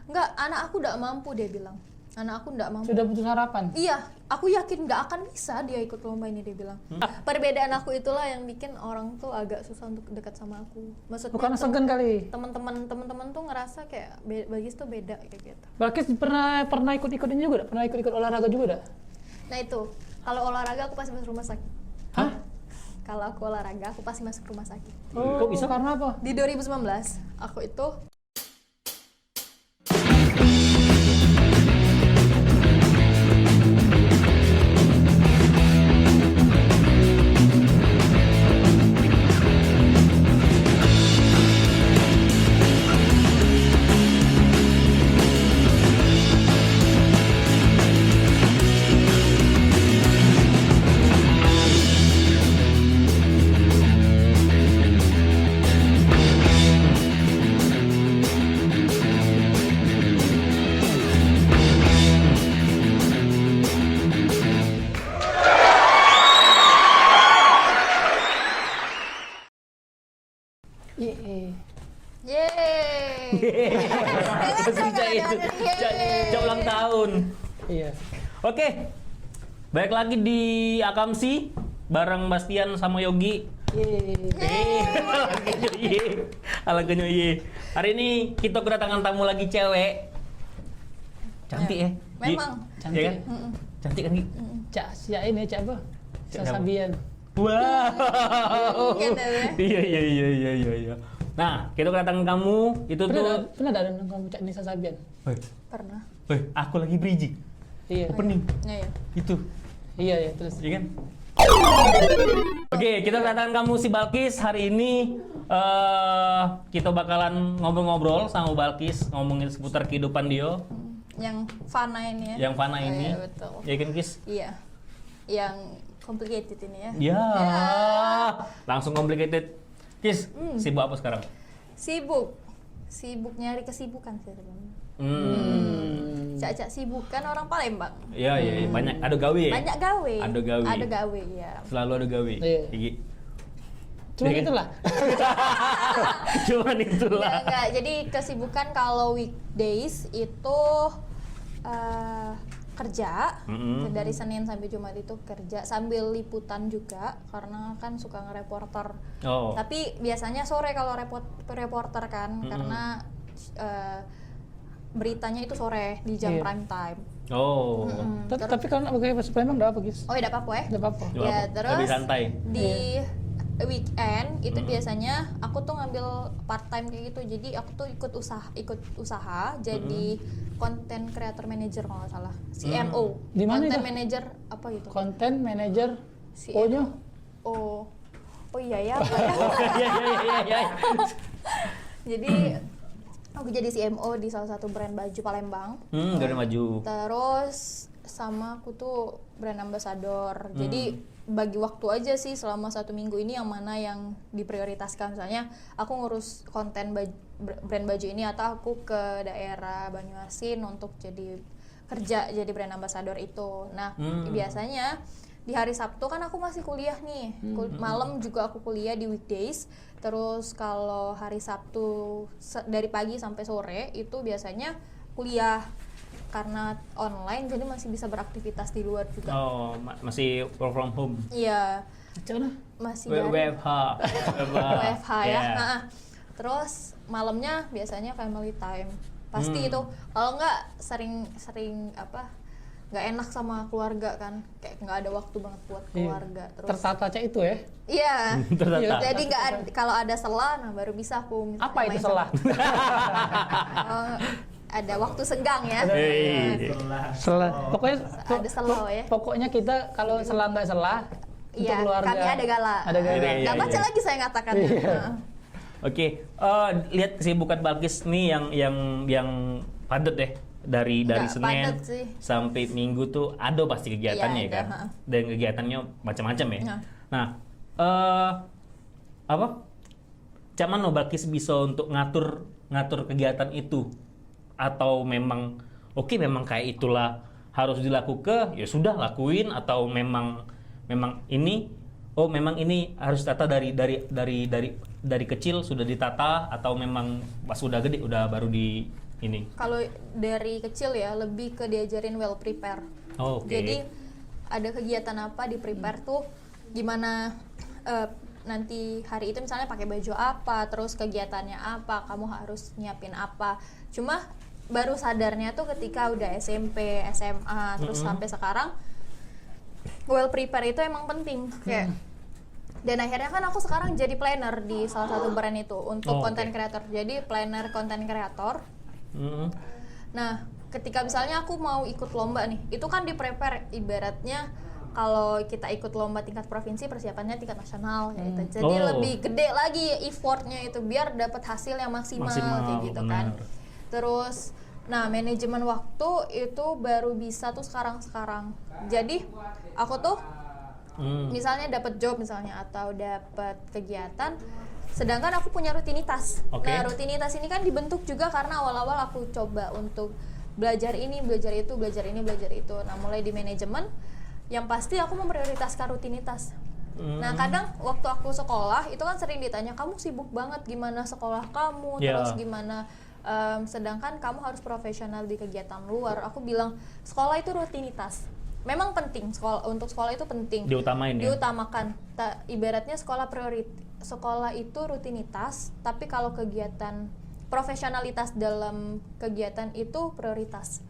Enggak, anak aku nggak mampu, dia bilang. Anak aku nggak mampu. Sudah putus harapan. Iya, aku yakin nggak akan bisa dia ikut lomba ini, dia bilang. Perbedaan aku itulah yang bikin orang tuh agak susah untuk dekat sama aku. Maksudnya Bukan segan kali. teman-teman tuh ngerasa kayak Bagis tuh beda kayak gitu. Balkis pernah ikut-ikut ini juga, pernah ikut-ikut olahraga juga dah? Nah itu, kalau olahraga aku pasti masuk rumah sakit. Hah? Kalau aku olahraga aku pasti masuk rumah sakit. Kok bisa, karena apa? Di 2019 aku itu Cak ulang tahun. Iya. Oke, balik lagi di Akamsi bareng Bastian sama Yogi. Alangkah ye. Hari ini kita kedatangan tamu lagi cewek. Cantik ya? memang Cantik. Iya kan? Cantik kan Gi? Cak, ya ini Cak apa? Cak Sasabian. Wow. Gitu ya. Iya. Nah, kita kedatangan kamu itu tuh. Pernah ada nonton kamu Cak Nisa Sabian? Pernah. Aku lagi bridging. Iya. Opening. Ya. Itu. Iya, terus. Iya kan? Oke, kita kedatangan kamu si Balkis. Hari ini kita bakalan ngobrol-ngobrol sama Balkis, ngomongin seputar kehidupan dia. Yang fana ini ya. Yang fana ini. Iya, betul. Ya kan, Kis? Iya. Yang complicated ini ya. Ya. Langsung complicated. Kis, sibuk apa sekarang? Sibuk nyari kesibukan sih sebenarnya. Cak sibuk kan orang Palembang. Iya, banyak ada gawe ya? Banyak gawe. Ada gawe. Ya. Selalu ada gawe. Iya. Gigi. Cuma Iya kan? itulah. Cuman itulah. Enggak. Jadi kesibukan kalau weekdays itu kerja. Dari Senin sampai Jumat itu kerja sambil liputan juga karena kan suka ngereporter. Oh. Tapi biasanya sore kalau reporter kan karena beritanya itu sore di jam Iya. prime time. Oh. Tapi kalau pakai bahasa Palembang enggak apa, Gis? Oh, tidak apa-apa ya. Enggak apa-apa. Nggak Ya, apa. terus Lebih santai. di weekend itu biasanya aku tuh ngambil part time kayak gitu. Jadi aku tuh ikut usaha jadi content creator manager kalau nggak salah. CMO. Di mana Content itu? manager apa gitu? Content manager CMO. O-nya? Oh iya ya. Apa ya? Iya. Jadi aku jadi CMO di salah satu brand baju Palembang. Gak ada maju. Terus sama aku tuh brand ambassador. Jadi bagi waktu aja sih selama 1 minggu ini yang mana yang diprioritaskan. Misalnya aku ngurus konten brand baju ini atau aku ke daerah Banyuasin untuk kerja jadi brand ambassador itu. Nah biasanya di hari Sabtu kan aku masih kuliah nih. Malam juga aku kuliah di weekdays. Terus kalau hari Sabtu dari pagi sampai sore itu biasanya kuliah. Karena online jadi masih bisa beraktivitas di luar juga. Oh, masih work from home. Iya, Cana? masih dari WFH. WFH ya. Yeah. Nah, terus malamnya biasanya family time. Pasti itu. Kalau nggak sering apa? Nggak enak sama keluarga kan, kayak nggak ada waktu banget buat keluarga. Terus Tertata Cak itu ya? iya. Tertata. Jadi kalau ada celah, nah baru bisa aku. Apa itu main salah? sama- ada waktu senggang ya. Selah. Pokoknya Ada selah ya. Pokoknya kita kalau selah nggak selah untuk Iya, keluarga. kami ada gala. Ada gala. Iya, Nggak baca lagi saya katakan. Nah. Oke, lihat kesibukan Balkis nih yang padat deh dari Nggak Senin padat sih. sampai Minggu tuh ada pasti kegiatannya Iya, ya kan, ada, ha. dan kegiatannya macam-macam ya. Nah. Nah, apa? Cuman no Balkis bisa untuk ngatur kegiatan itu atau memang memang kayak itulah harus dilakukan ya sudah lakuin atau memang ini memang ini harus tata dari kecil sudah ditata atau memang pas udah gede udah baru ini? Kalau dari kecil ya lebih ke diajarin well prepare. Oh, oke. Jadi ada kegiatan apa di prepare tuh gimana nanti hari itu misalnya pakai baju apa, terus kegiatannya apa, kamu harus nyiapin apa. Cuma baru sadarnya tuh ketika udah SMP, SMA, terus sampai sekarang well prepare itu emang penting kayak. Dan akhirnya kan aku sekarang jadi planner di salah satu brand itu untuk content creator. Jadi planner content creator. Nah, ketika misalnya aku mau ikut lomba nih, itu kan di prepare ibaratnya kalau kita ikut lomba tingkat provinsi persiapannya tingkat nasional gitu. Jadi lebih gede lagi effortnya itu biar dapat hasil yang maksimal kayak gitu kan. Terus nah, manajemen waktu itu baru bisa tuh sekarang. Jadi aku tuh misalnya dapat job misalnya atau dapat kegiatan, sedangkan aku punya rutinitas. Nah, rutinitas ini kan dibentuk juga karena awal-awal aku coba untuk belajar ini, belajar itu, belajar ini, belajar itu. Nah, mulai di manajemen, yang pasti aku memprioritaskan rutinitas. Nah, kadang waktu aku sekolah itu kan sering ditanya, kamu sibuk banget, gimana sekolah kamu, terus gimana, sedangkan kamu harus profesional di kegiatan luar. Aku bilang sekolah itu rutinitas. Memang penting, untuk sekolah itu penting. Diutamakan. Ibaratnya sekolah itu rutinitas, tapi kalau kegiatan profesionalitas dalam kegiatan itu prioritas.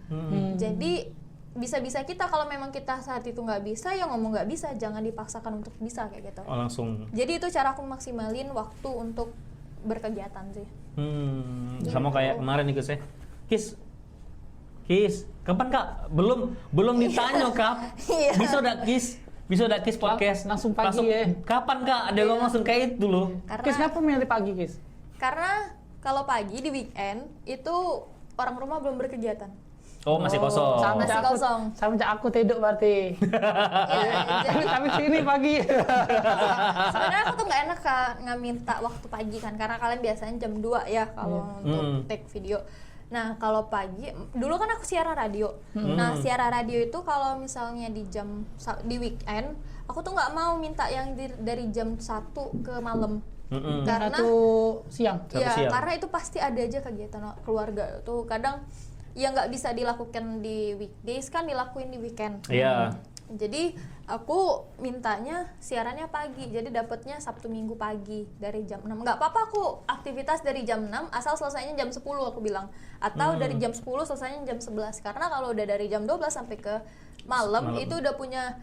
Jadi bisa-bisa kita kalau memang kita saat itu nggak bisa ya ngomong nggak bisa, jangan dipaksakan untuk bisa kayak gitu. Langsung. Jadi itu cara aku maksimalin waktu untuk berkegiatan sih. Sama kayak kemarin nih Kis ya. Kis, kapan Kak? Belum ditanya Kak. Bisa udah Kis podcast langsung pagi ya. Kapan Kak? Ada ngomong langsung kayak itu loh. Kis kenapa milih pagi Kis? Karena kalau pagi di weekend itu orang rumah belum berkegiatan. Oh, masih kosong. Masih kosong. Sama aku tidur berarti. Tapi sini pagi. Sebenarnya aku tuh nggak enak nggak minta waktu pagi kan, karena kalian biasanya jam 2 ya kalau untuk take video. Nah, kalau pagi, dulu kan aku siaran radio. Nah, siaran radio itu kalau misalnya di weekend, aku tuh nggak mau minta yang dari jam 1 ke malam. Karena siang. Ya, karena itu pasti ada aja kegiatan keluarga tuh. Kadang ya nggak bisa dilakukan di weekdays kan, dilakuin di weekend. Iya. Jadi aku mintanya siarannya pagi, jadi dapatnya Sabtu Minggu pagi dari jam 6. Nggak apa-apa aku aktivitas dari jam 6 asal selesainya jam 10 aku bilang. Atau dari jam 10 selesainya jam 11. Karena kalau udah dari jam 12 sampai ke malam itu udah punya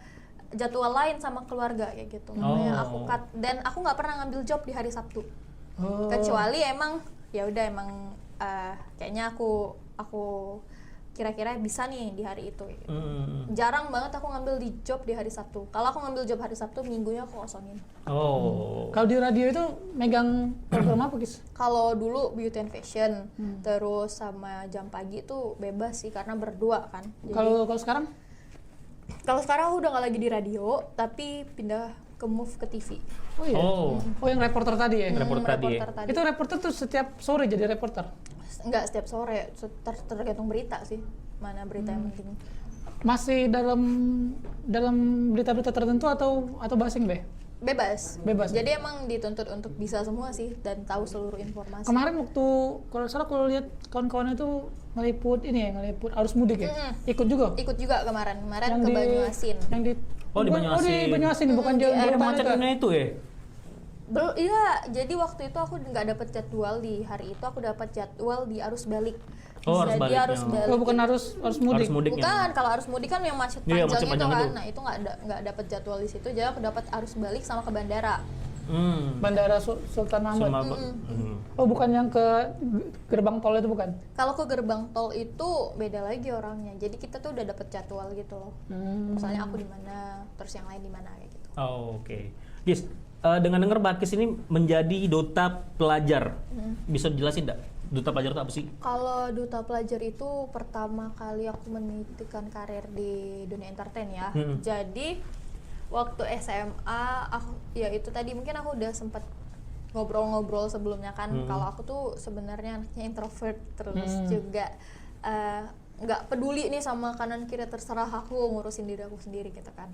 jadwal lain sama keluarga kayak gitu. Makanya aku cut, dan aku nggak pernah ngambil job di hari Sabtu. Kecuali emang ya udah emang kayaknya aku kira-kira bisa nih di hari itu. Jarang banget aku ngambil di job di hari Sabtu. Kalau aku ngambil job hari Sabtu, minggunya aku kosongin. Kalau di radio itu megang program apa Kis? Kalau dulu beauty and fashion, terus sama jam pagi itu bebas sih karena berdua kan. Kalau sekarang? Kalau sekarang aku udah nggak lagi di radio, tapi pindah ke move ke TV. Oh iya. Oh yang reporter tadi ya? Reporter tadi. Itu reporter tuh setiap sore jadi reporter? Enggak setiap sore, tergantung berita sih, mana berita yang penting. Masih dalam berita-berita tertentu atau basing be? Bebas. Ya? Jadi emang dituntut untuk bisa semua sih dan tahu seluruh informasi. Kemarin waktu kalau lihat kawan-kawan itu ngeliput arus mudik ya? Ikut juga kemarin ke Banyuasin. Yang di Banyuasin. Di Banyuasin bukan di macetnya itu ya? Iya, jadi waktu itu aku nggak dapat jadwal di hari itu, aku dapat jadwal di arus balik. Arus balik. Oh, bukan arus mudik. Bukan, kalau arus mudik kan yang macet panjang itu kan. Nah, itu nggak dapat jadwal di situ, jadi aku dapat arus balik sama ke bandara. Bandara Sultan Mahmud. Oh, bukan yang ke gerbang tol itu bukan? Kalau ke gerbang tol itu beda lagi orangnya. Jadi kita tuh udah dapat jadwal gitu loh. Misalnya aku di mana, terus yang lain di mana kayak gitu. Oke. Yes. Dengan dengar Mbak Kis ini menjadi duta pelajar, bisa dijelasin nggak? Duta pelajar itu apa sih? Kalau duta pelajar itu pertama kali aku menitikan karir di dunia entertain ya. Jadi waktu SMA, ya itu tadi mungkin aku udah sempat ngobrol-ngobrol sebelumnya kan. Kalau aku tuh sebenarnya anaknya introvert, terus juga nggak peduli nih sama kanan kiri, terserah aku ngurusin diri aku sendiri gitu kan.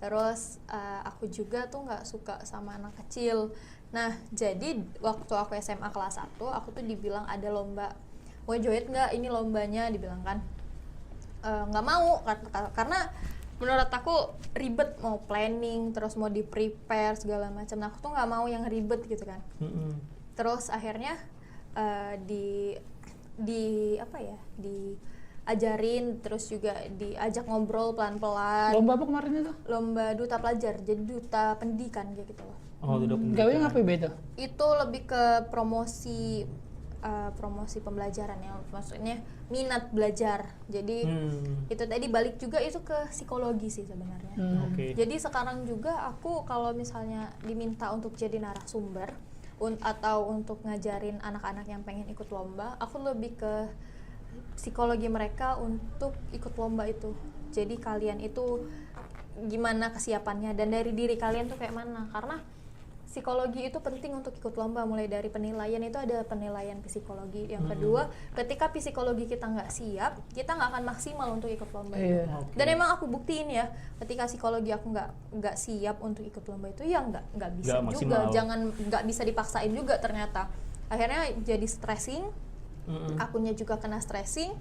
Terus aku juga tuh nggak suka sama anak kecil. Nah, jadi waktu aku SMA kelas 1, aku tuh dibilang ada lomba mau join nggak ini lombanya, dibilang kan nggak mau karena menurut aku ribet, mau planning terus mau di prepare segala macam. Nah, aku tuh nggak mau yang ribet gitu kan. Terus akhirnya diajarin, terus juga diajak ngobrol pelan-pelan. Lomba apa kemarin itu? Lomba duta pelajar, jadi duta pendidikan kayak gitu loh. Oh, duta pendidikan. Gawanya ngapain beda? Itu lebih ke promosi pembelajaran ya, maksudnya minat belajar. Jadi itu tadi balik juga itu ke psikologi sih sebenarnya. Oke. Jadi sekarang juga aku kalau misalnya diminta untuk jadi narasumber atau untuk ngajarin anak-anak yang pengen ikut lomba, aku lebih ke psikologi mereka untuk ikut lomba itu. Jadi kalian itu gimana kesiapannya dan dari diri kalian tuh kayak mana, karena psikologi itu penting untuk ikut lomba. Mulai dari penilaian itu ada penilaian psikologi. Yang kedua, ketika psikologi kita nggak siap, kita nggak akan maksimal untuk ikut lomba itu. Okay. Dan emang aku buktiin ya, ketika psikologi aku nggak siap untuk ikut lomba itu, ya nggak bisa juga. Nggak bisa dipaksain juga ternyata. Akhirnya jadi stressing, akunya juga kena stressing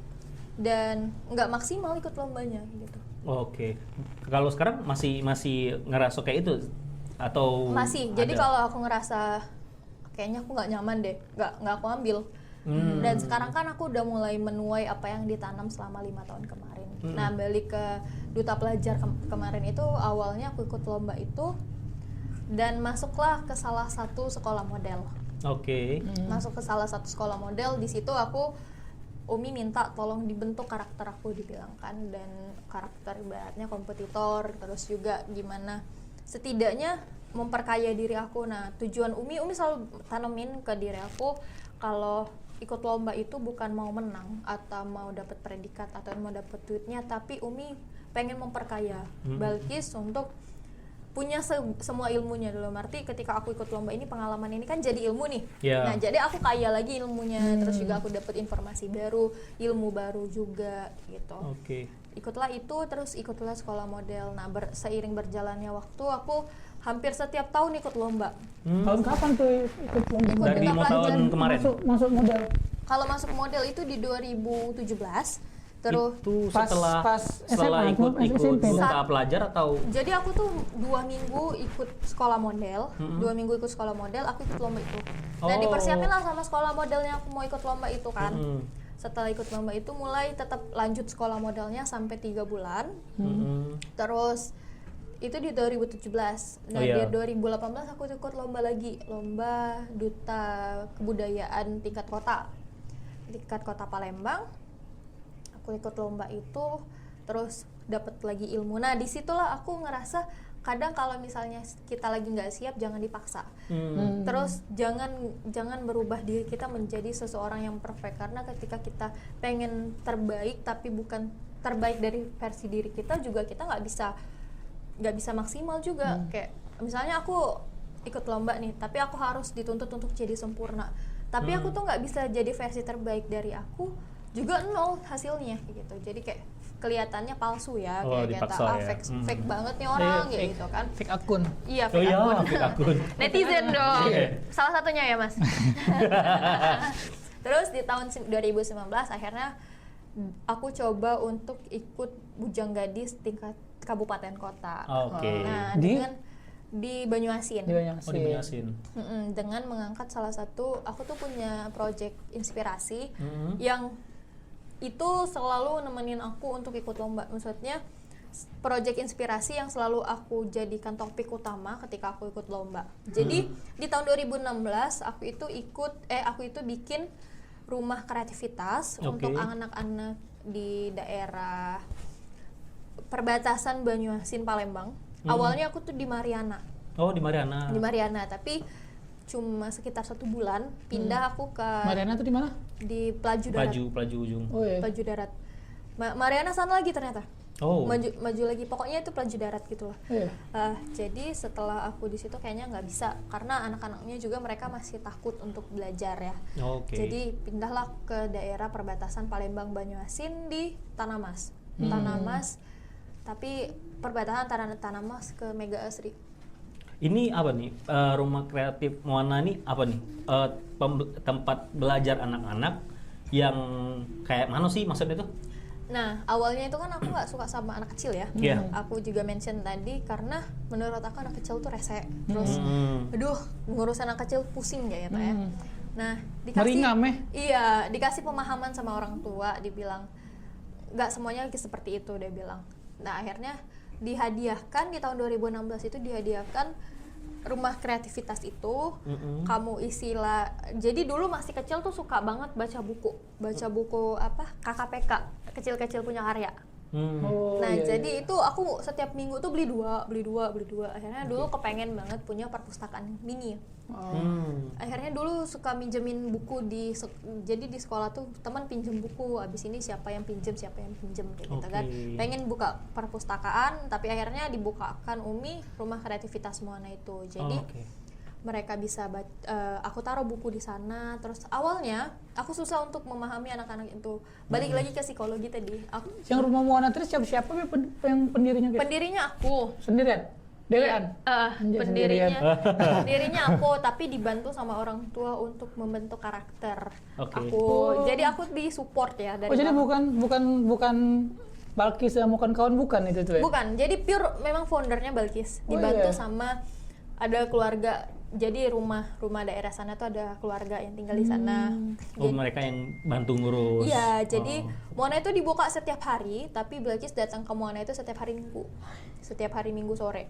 dan nggak maksimal ikut lombanya gitu. Oke. Kalau sekarang masih ngerasa kayak itu atau masih? Jadi kalau aku ngerasa kayaknya aku nggak nyaman deh, nggak aku ambil. Dan sekarang kan aku udah mulai menuai apa yang ditanam selama 5 tahun kemarin. Nah, balik ke duta pelajar kemarin itu, awalnya aku ikut lomba itu dan masuklah ke salah satu sekolah model. Oke. Masuk ke salah satu sekolah model. Di situ Umi minta tolong dibentuk karakter aku, dibilang kan, dan karakter ibaratnya kompetitor, terus juga gimana setidaknya memperkaya diri aku. Nah, tujuan Umi selalu tanemin ke diri aku kalau ikut lomba itu bukan mau menang atau mau dapat predikat atau mau dapat duitnya, tapi Umi pengen memperkaya Balkis untuk punya semua ilmunya. Dalam arti ketika aku ikut lomba ini, pengalaman ini kan jadi ilmu nih. Nah, jadi aku kaya lagi ilmunya, terus juga aku dapat informasi baru, ilmu baru juga gitu. Ikutlah itu, terus ikutlah sekolah model. Nah, seiring berjalannya waktu, aku hampir setiap tahun ikut lomba. Tahun kapan tuh ikut lomba? Ikut Dari 5 tahun kemarin? Masuk model? Kalau masuk model itu di 2017. Terus itu pas setelah SMA, ikut SMP. duta pelajar atau? Jadi aku tuh 2 minggu ikut sekolah model, 2 minggu ikut sekolah model, aku ikut lomba itu. Dan dipersiapin lah sama sekolah modelnya aku mau ikut lomba itu kan. Setelah ikut lomba itu mulai tetap lanjut sekolah modelnya sampai 3 bulan. Terus itu di 2017. Nah, di 2018 aku ikut lomba lagi, lomba duta kebudayaan tingkat kota Palembang. Aku ikut lomba itu, terus dapat lagi ilmu. Nah, disitulah aku ngerasa kadang kalau misalnya kita lagi nggak siap, jangan dipaksa. Terus jangan berubah diri kita menjadi seseorang yang perfect, karena ketika kita pengen terbaik tapi bukan terbaik dari versi diri kita, juga kita nggak bisa maksimal juga. Kayak misalnya aku ikut lomba nih, tapi aku harus dituntut untuk jadi sempurna, tapi aku tuh nggak bisa jadi versi terbaik dari aku, juga nol hasilnya gitu. Jadi kayak kelihatannya palsu ya, kayak kata fake banget nih orang gitu kan. Fake akun. Iya, fake akun. Netizen dong. Salah satunya ya, Mas. Terus di tahun 2019 akhirnya aku coba untuk ikut Bujang Gadis tingkat kabupaten kota. Nah, di Banyuasin. Di Banyuasin. Dengan mengangkat salah satu, aku tuh punya project inspirasi yang itu selalu nemenin aku untuk ikut lomba. Maksudnya project inspirasi yang selalu aku jadikan topik utama ketika aku ikut lomba. Jadi di tahun 2016 aku itu bikin rumah kreativitas untuk anak-anak di daerah perbatasan Banyuasin Palembang. Awalnya aku tuh di Mariana. Di Mariana, tapi cuma sekitar 1 bulan pindah aku ke Mariana tuh di mana? Di Pelaju Darat. Pelaju ujung. Pelaju Darat. Mariana sana lagi ternyata. Maju lagi, pokoknya itu Pelaju Darat gitu lah. Jadi setelah aku di situ kayaknya nggak bisa, karena anak-anaknya juga mereka masih takut untuk belajar ya. Jadi pindahlah ke daerah perbatasan Palembang Banyuasin di Tanamas. Tapi perbatasan antara Tanamas ke Mega Asri. Ini apa nih, rumah kreatif Moana ini apa nih, tempat belajar anak-anak yang kayak mana sih maksudnya tuh? Nah, awalnya itu kan aku nggak suka sama anak kecil ya. Iya. Aku juga mention tadi karena menurut aku anak kecil tuh rese. Terus, aduh, ngurus anak kecil pusing ya Pak ya. Nah, Meringam, iya, dikasih pemahaman sama orang tua, dibilang nggak semuanya seperti itu, dia bilang. Nah, akhirnya dihadiahkan di tahun 2016 itu dihadiahkan rumah kreativitas itu. Kamu isilah, jadi dulu masih kecil tuh suka banget baca buku apa KKPK, kecil-kecil punya karya. Nah, jadi itu aku setiap minggu tuh beli dua. Akhirnya dulu kepengen banget punya perpustakaan mini. Akhirnya dulu suka minjemin buku jadi di sekolah tuh teman pinjem buku, abis ini siapa yang pinjem kayak gitu kan. Pengen buka perpustakaan, tapi akhirnya dibukakan Umi rumah kreativitas Moana itu. Jadi mereka bisa aku taruh buku di sana. Terus awalnya aku susah untuk memahami anak-anak itu. Balik lagi ke psikologi tadi. Yang rumah Moana terus siapa yang pendirinya? Pendirinya aku sendirian. Dewean? Pendirinya aku, tapi dibantu sama orang tua untuk membentuk karakter. Jadi aku disupport ya dari. Jadi bukan Balkis sama kawan bukan itu tuh ya? Bukan, jadi pure memang foundernya Balkis. Dibantu sama ada keluarga. Jadi rumah daerah sana tuh ada keluarga yang tinggal di sana. Mereka yang bantu ngurus. Iya, jadi Moana itu dibuka setiap hari, tapi Balkis datang ke Moana itu setiap hari Minggu. Setiap hari Minggu sore.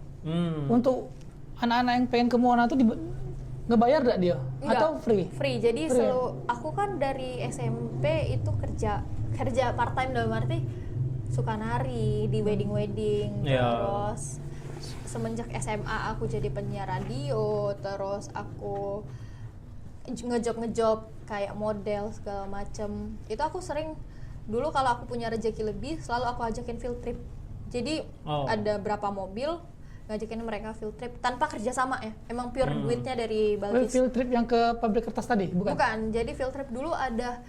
Untuk anak-anak yang pengen ke Moana tuh ngebayar gak dia? Enggak, atau free? Free. Jadi aku kan dari SMP itu kerja part time, dalam arti suka nari di wedding. Terus semenjak SMA aku jadi penyiar radio, terus aku ngejob kayak model segala macem. Itu aku sering dulu kalau aku punya rezeki lebih selalu aku ajakin field trip. Jadi ada berapa mobil ngajakin mereka field trip tanpa kerja sama ya. Emang pure duitnya dari Balkis. Field trip yang ke pabrik kertas tadi, bukan? Bukan. Jadi field trip dulu ada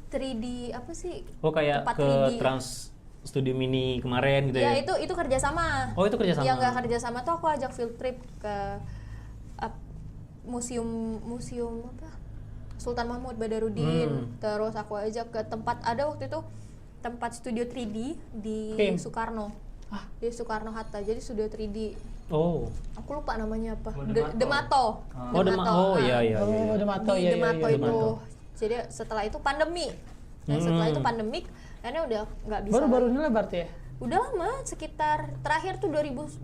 3D apa sih? Kayak tempat ke 3D. Trans Studio Mini kemarin gitu ya? Ya itu kerjasama. Itu kerjasama. Yang nggak kerjasama tuh aku ajak field trip ke museum apa? Sultan Mahmud Badarudin. Terus aku ajak ke tempat, ada waktu itu tempat studio 3D di Soekarno. Di Soekarno Hatta. Jadi studio 3D. Aku lupa namanya apa. Demato. Iya. Demato itu. Jadi setelah itu pandemi. Setelah itu pandemik, karena udah nggak bisa. Baru-baru ini lah berarti ya? Udah lama, sekitar terakhir tuh 2019.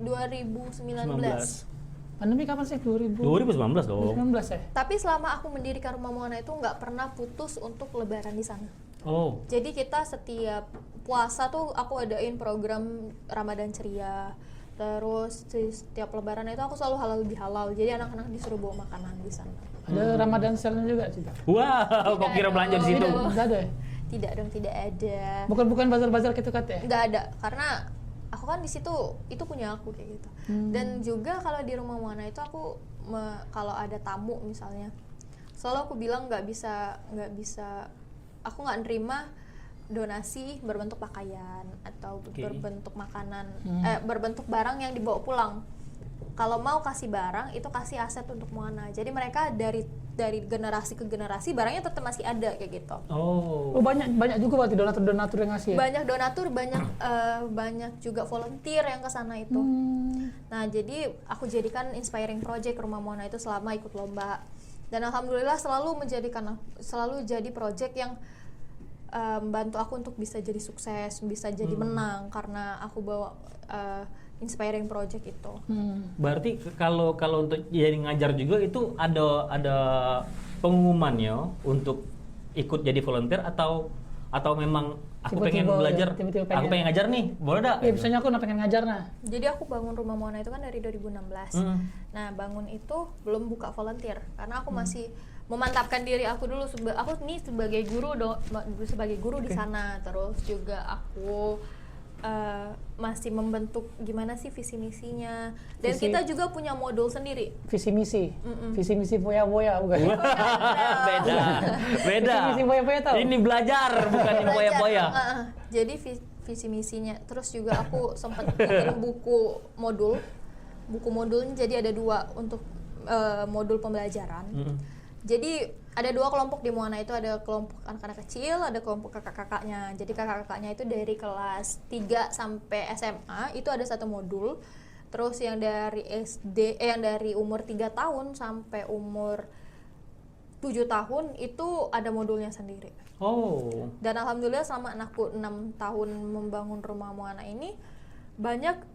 Pandemi kapan sih? 2019 dong. 2019 ya? Tapi selama aku mendirikan Rumah Moana itu nggak pernah putus untuk lebaran di sana. Jadi kita setiap puasa tuh aku adain program Ramadan Ceria. Terus setiap lebaran itu aku selalu halal bihalal. Jadi anak-anak disuruh bawa makanan di sana. Ada Ramadan sale-nya juga sih. Wow, kok kira belanja di situ? Tidak ada ya? Tidak dong, tidak ada. Bukan bazar-bazar gitu kan ya? Nggak ada, karena aku kan di situ itu punya aku kayak gitu. Dan juga kalau di Rumah Moana itu aku kalau ada tamu misalnya, selalu aku bilang nggak bisa aku nggak nerima donasi berbentuk pakaian atau berbentuk makanan, berbentuk barang yang dibawa pulang. Kalau mau kasih barang itu kasih aset untuk Moana. Jadi mereka dari generasi ke generasi barangnya tetap masih ada kayak gitu. Banyak juga berarti donatur yang ngasih ya? Banyak donatur, banyak juga volunteer yang ke sana itu. Nah, jadi aku jadikan inspiring project Rumah Moana itu selama ikut lomba. Dan alhamdulillah selalu jadi project yang membantu aku untuk bisa jadi sukses, bisa jadi menang karena aku bawa inspiring project itu. Berarti kalau untuk jadi ngajar juga itu ada pengumumannya untuk ikut jadi volunteer atau memang aku pengen belajar, aku pengen ngajar nih, boleh dah? Iya, misalnya aku pengen ngajar Jadi aku bangun Rumah Moana itu kan dari 2016. Nah, bangun itu belum buka volunteer karena aku masih memantapkan diri aku dulu. Aku nih sebagai guru di sana, terus juga aku masih membentuk gimana sih visi misinya, dan kita juga punya modul sendiri. Visi misi boya bukan? Beda. Visi misi boya tahu? Ini belajar bukan di boya. Jadi visi misinya, terus juga aku sempat bikin buku modulnya, jadi ada 2 untuk modul pembelajaran. Jadi ada 2 kelompok di Moana itu, ada kelompok anak-anak kecil, ada kelompok kakak-kakaknya. Jadi kakak-kakaknya itu dari kelas 3 sampai SMA itu ada 1 modul. Terus yang dari yang dari umur 3 tahun sampai umur 7 tahun itu ada modulnya sendiri. Oh. Dan alhamdulillah selama anakku 6 tahun membangun rumah Moana ini banyak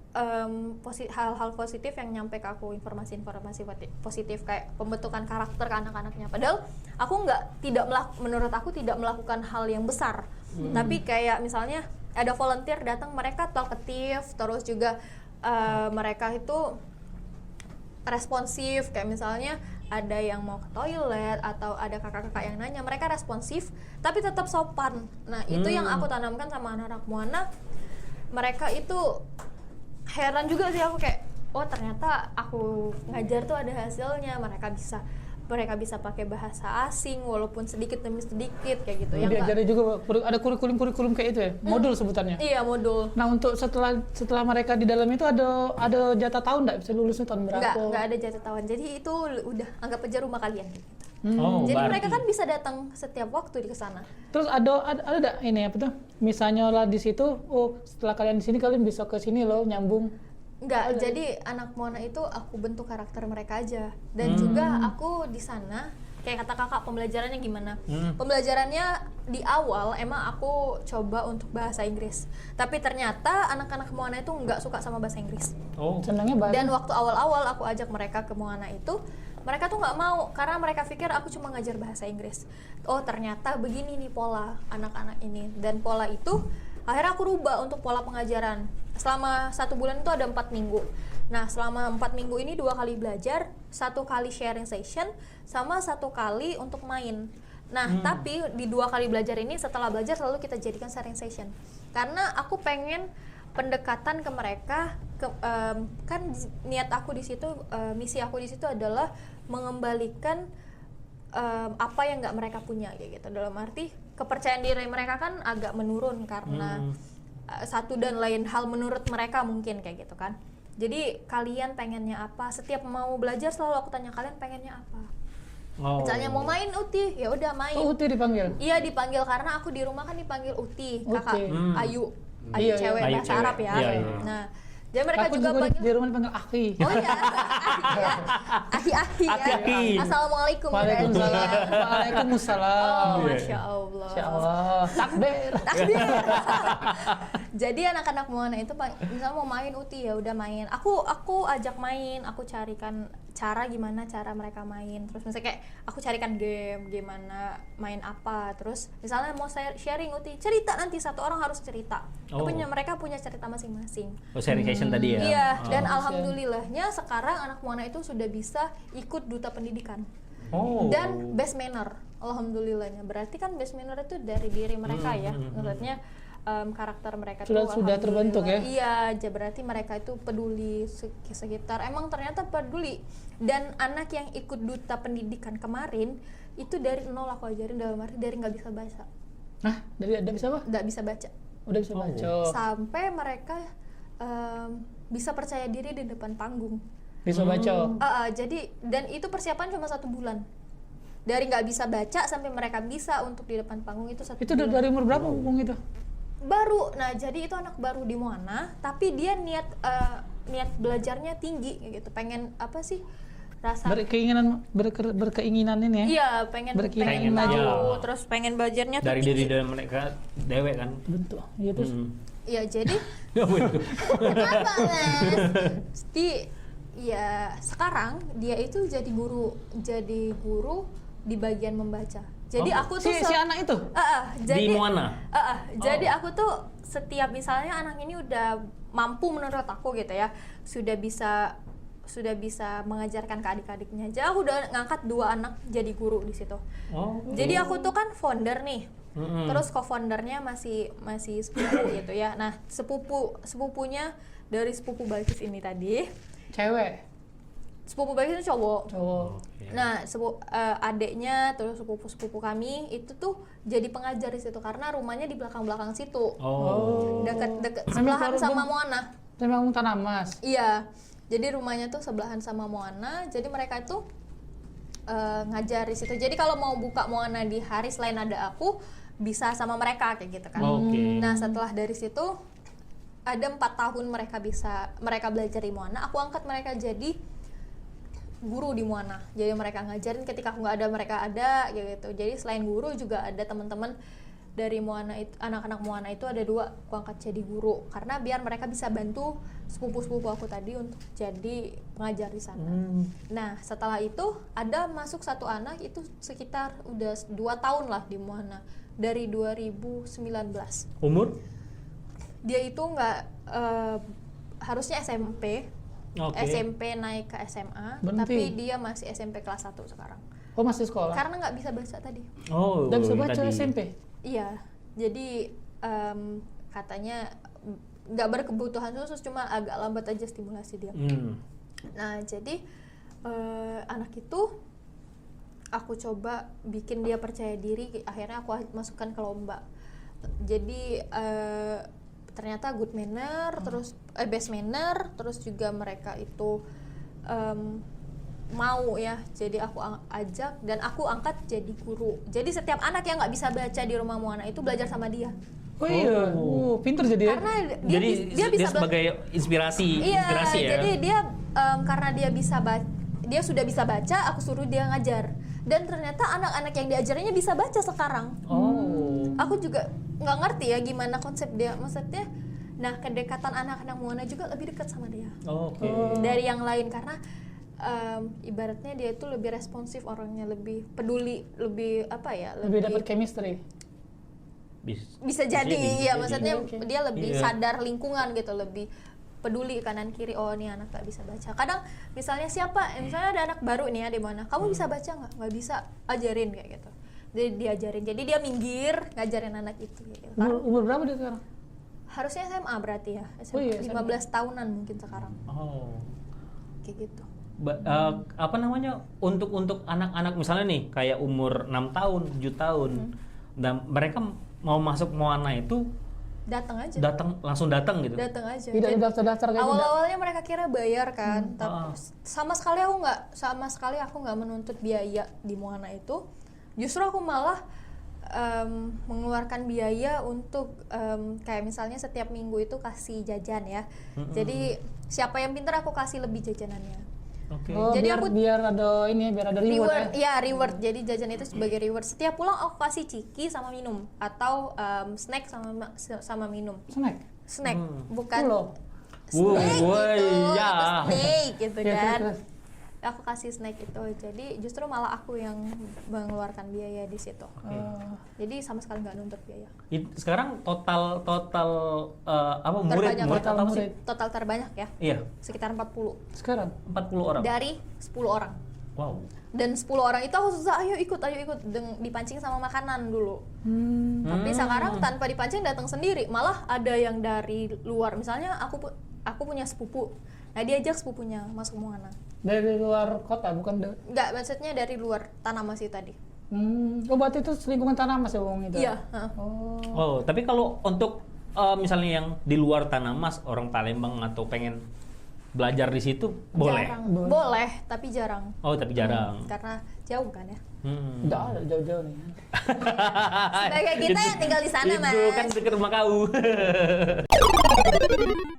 hal-hal positif yang nyampe ke aku, informasi-informasi positif kayak pembentukan karakter ke anak-anaknya. Padahal aku menurut aku tidak melakukan hal yang besar, tapi kayak misalnya ada volunteer datang, mereka talkative, terus juga mereka itu responsif, kayak misalnya ada yang mau ke toilet atau ada kakak-kakak yang nanya, mereka responsif tapi tetap sopan. Nah itu yang aku tanamkan sama anak-anak Moana. Mereka itu heran juga sih, aku kayak oh ternyata aku ngajar tuh ada hasilnya. Mereka bisa pakai bahasa asing walaupun sedikit demi sedikit kayak gitu. Yang diajari juga ada kurikulum kayak itu ya, modul sebutannya. Iya, modul. Nah untuk setelah mereka di dalam itu ada jatah tahun nggak, bisa lulusnya tahun berapa? Nggak ada jatah tahun. Jadi itu udah anggap aja rumah kalian gitu. Oh, jadi berarti mereka kan bisa datang setiap waktu di kesana. Terus ada ini apa tuh? Misalnya lah di situ, oh setelah kalian di sini kalian bisa ke sini loh, nyambung. Enggak, jadi anak Moana itu aku bentuk karakter mereka aja. Dan juga aku di sana kayak kata kakak, pembelajarannya gimana? Pembelajarannya di awal emang aku coba untuk bahasa Inggris. Tapi ternyata anak-anak Moana itu nggak suka sama bahasa Inggris. Oh. Senangnya bahasa. Dan waktu awal-awal aku ajak mereka ke Moana itu, mereka tuh nggak mau karena mereka pikir aku cuma ngajar bahasa Inggris. Oh ternyata begini nih pola anak-anak ini. Dan pola itu akhirnya aku rubah untuk pola pengajaran. Selama 1 bulan itu ada 4 minggu. Nah selama 4 minggu ini 2 kali belajar, 1 kali sharing session, sama 1 kali untuk main. Nah tapi di 2 kali belajar ini, setelah belajar selalu kita jadikan sharing session. Karena aku pengen pendekatan ke mereka, kan niat aku di situ, misi aku di situ adalah mengembalikan apa yang nggak mereka punya kayak gitu. Dalam arti kepercayaan diri mereka kan agak menurun karena satu dan lain hal menurut mereka mungkin kayak gitu kan. Jadi kalian pengennya apa? Setiap mau belajar selalu aku tanya kalian pengennya apa. Oh. Misalnya mau main Uti, ya udah main. Oh, Uti dipanggil? Iya dipanggil karena aku di rumah kan dipanggil Uti, kakak Ayu. Ayu Iya, cewek Ayu bahasa cewek. Arab ya. Iya, iya. Nah, jadi mereka Aku juga panggil di rumah dipanggil Aki. oh iya, Aki ya. Aki. Assalamualaikum. Waalaikumsalam. Waalaikumsalam. Oh, Iya. masya Allah. Insya Allah. Takbir. Takbir. Jadi anak-anak Moana itu misalnya mau main Uti, ya udah main. Aku ajak main, aku carikan gimana cara mereka main. Terus misalnya kayak aku carikan game gimana main apa. Terus misalnya mau sharing Uti, cerita, nanti satu orang harus cerita. Mereka punya cerita masing-masing. Oh, sharing session tadi ya. Iya, dan alhamdulillahnya sekarang anak Moana itu sudah bisa ikut duta pendidikan. Oh. Dan best manner, alhamdulillahnya. Berarti kan best manner itu dari diri mereka ya. Maksudnya karakter mereka sudah terbentuk ya. Iya, berarti mereka itu peduli sekitar. Emang ternyata peduli. Dan anak yang ikut duta pendidikan kemarin itu dari nol aku ajarin, dalam arti dari nggak bisa baca. Nah, dari ada bisa apa? Nggak bisa baca. Udah bisa baca. Sampai mereka bisa percaya diri di depan panggung. Bisa baca. Jadi dan itu persiapan cuma 1 bulan. Dari nggak bisa baca sampai mereka bisa untuk di depan panggung itu 1 Itu bulan. dari umur berapa umum itu? Baru. Nah, jadi itu anak baru di Moana, tapi dia niat belajarnya tinggi kayak gitu. Pengen apa sih? Rasa berkeinginan ini ya. Iya, pengen maju, terus pengen belajarnya dari tinggi. diri mereka dewe kan. Bentuk. Iya terus. Iya, jadi kenapa, Mas? Jadi ya sekarang dia itu jadi guru di bagian membaca. Jadi aku tuh si anak itu jadi di Moana. Jadi aku tuh setiap misalnya anak ini udah mampu menurut aku gitu ya, sudah bisa mengajarkan ke adik-adiknya aja. Aku udah ngangkat 2 anak jadi guru di situ. Jadi aku tuh kan founder nih. Terus co-foundernya masih sepupu gitu ya. Nah, sepupunya dari sepupu Balkis ini tadi. cewek. Sepupu Balkis itu cowok. Okay. Nah, adeknya terus sepupu kami itu tuh jadi pengajar di situ karena rumahnya di belakang-belakang situ. Dekat sebelahan sama Moana. Memang tanah emas. Iya. Jadi rumahnya tuh sebelahan sama Moana. Jadi mereka itu ngajar di situ. Jadi kalau mau buka Moana di hari selain ada aku, bisa sama mereka kayak gitu kan. Oke. Nah setelah dari situ ada 4 tahun mereka belajar di Moana. Aku angkat mereka jadi guru di Moana. Jadi mereka ngajarin ketika aku nggak ada, mereka ada gitu. Jadi selain guru juga ada teman-teman dari Moana itu, anak-anak Moana itu ada 2 aku angkat jadi guru karena biar mereka bisa bantu sepupu-sepupu aku tadi untuk jadi pengajar di sana. Nah setelah itu ada masuk 1 anak itu sekitar udah 2 tahun lah di Moana dari 2019. Umur? Dia itu nggak harusnya SMP. Oke. SMP naik ke SMA, Berhenti. tapi dia masih SMP kelas 1 sekarang. Oh masih sekolah? Karena nggak bisa baca tadi. Oh, Udah bisa baca tadi. SMP? Iya, jadi katanya nggak berkebutuhan khusus, cuma agak lambat aja stimulasi dia. Nah, jadi anak itu aku coba bikin dia percaya diri, akhirnya aku masukkan ke lomba. Jadi ternyata good manner, terus best manner, terus juga mereka itu mau ya, jadi aku ajak dan aku angkat jadi guru. Jadi setiap anak yang nggak bisa baca di rumah Moana itu belajar sama dia. Oh iya, pinter jadi ya? Karena Jadi dia bisa sebagai inspirasi iya, ya. jadi dia karena dia dia sudah bisa baca, aku suruh dia ngajar. Dan ternyata anak-anak yang diajarnya bisa baca sekarang. Oh. Aku juga nggak ngerti ya gimana konsep dia, maksudnya. Nah, kedekatan anak-anak Moana juga lebih dekat sama dia Oke. dari yang lain karena ibaratnya dia itu lebih responsif orangnya, lebih peduli, lebih apa ya? Lebih dapat chemistry. Bisa jadi, iya maksudnya Oke. dia lebih Iya. sadar lingkungan gitu, lebih peduli kanan kiri. Oh, ini anak gak bisa baca. Kadang misalnya misalnya ada anak baru nih ya di mana, kamu bisa baca nggak bisa, ajarin kayak gitu. Jadi diajarin, jadi dia minggir ngajarin anak itu gitu. Umur berapa dia sekarang? Harusnya SMA berarti ya, SMA. Oh iya, 15 tahunan mungkin sekarang Oh. kayak gitu. Apa namanya, untuk anak-anak misalnya nih kayak umur 6 tahun, 7 tahun dan mereka mau masuk Moana itu langsung datang gitu. Datang aja. Tidak daftar-daftar kayak gitu? Awal-awalnya mereka kira bayar kan, tapi sama sekali aku nggak menuntut biaya di Moana itu. Justru aku malah mengeluarkan biaya untuk kayak misalnya setiap minggu itu kasih jajan ya. Jadi siapa yang pintar aku kasih lebih jajanannya. Oke. Oh, Jadi biar ada ini ya, biar ada reward ya? Iya, reward. Jadi jajan itu sebagai reward. Setiap pulang aku kasih ciki sama minum atau snack sama minum. Snack, bukan Pulau. snack Woi, gitu, ya. aku snack gitu Ya, kan. terus. Aku kasih snack itu, jadi justru malah aku yang mengeluarkan biaya di situ. Jadi sama sekali nggak nuntut biaya. Sekarang total apa murid Terbanyak, atau apa sih? total terbanyak ya, Iya, sekitar 40 Sekarang? 40 orang. dari 10 orang. Wow. Dan 10 orang itu aku susah, ayo ikut, dipancing sama makanan dulu. Tapi sekarang tanpa dipancing datang sendiri, malah ada yang dari luar. Misalnya aku punya sepupu, nah diajak sepupunya masuk Moana. Dari luar kota, bukan? Nggak, maksudnya dari luar Tanah Masih tadi. Oh, berarti itu lingkungan tanah mas ya, Bang, itu? Iya. Oh, tapi kalau untuk misalnya yang di luar Tanah Mas, orang Palembang atau pengen belajar di situ boleh. Jarang. Boleh, tapi jarang. Oh, tapi jarang. Karena jauh kan ya. Udah ada jauh-jauh nih. Sebagai kita yang tinggal di sana, Mas. Itu kan dekat rumah kau.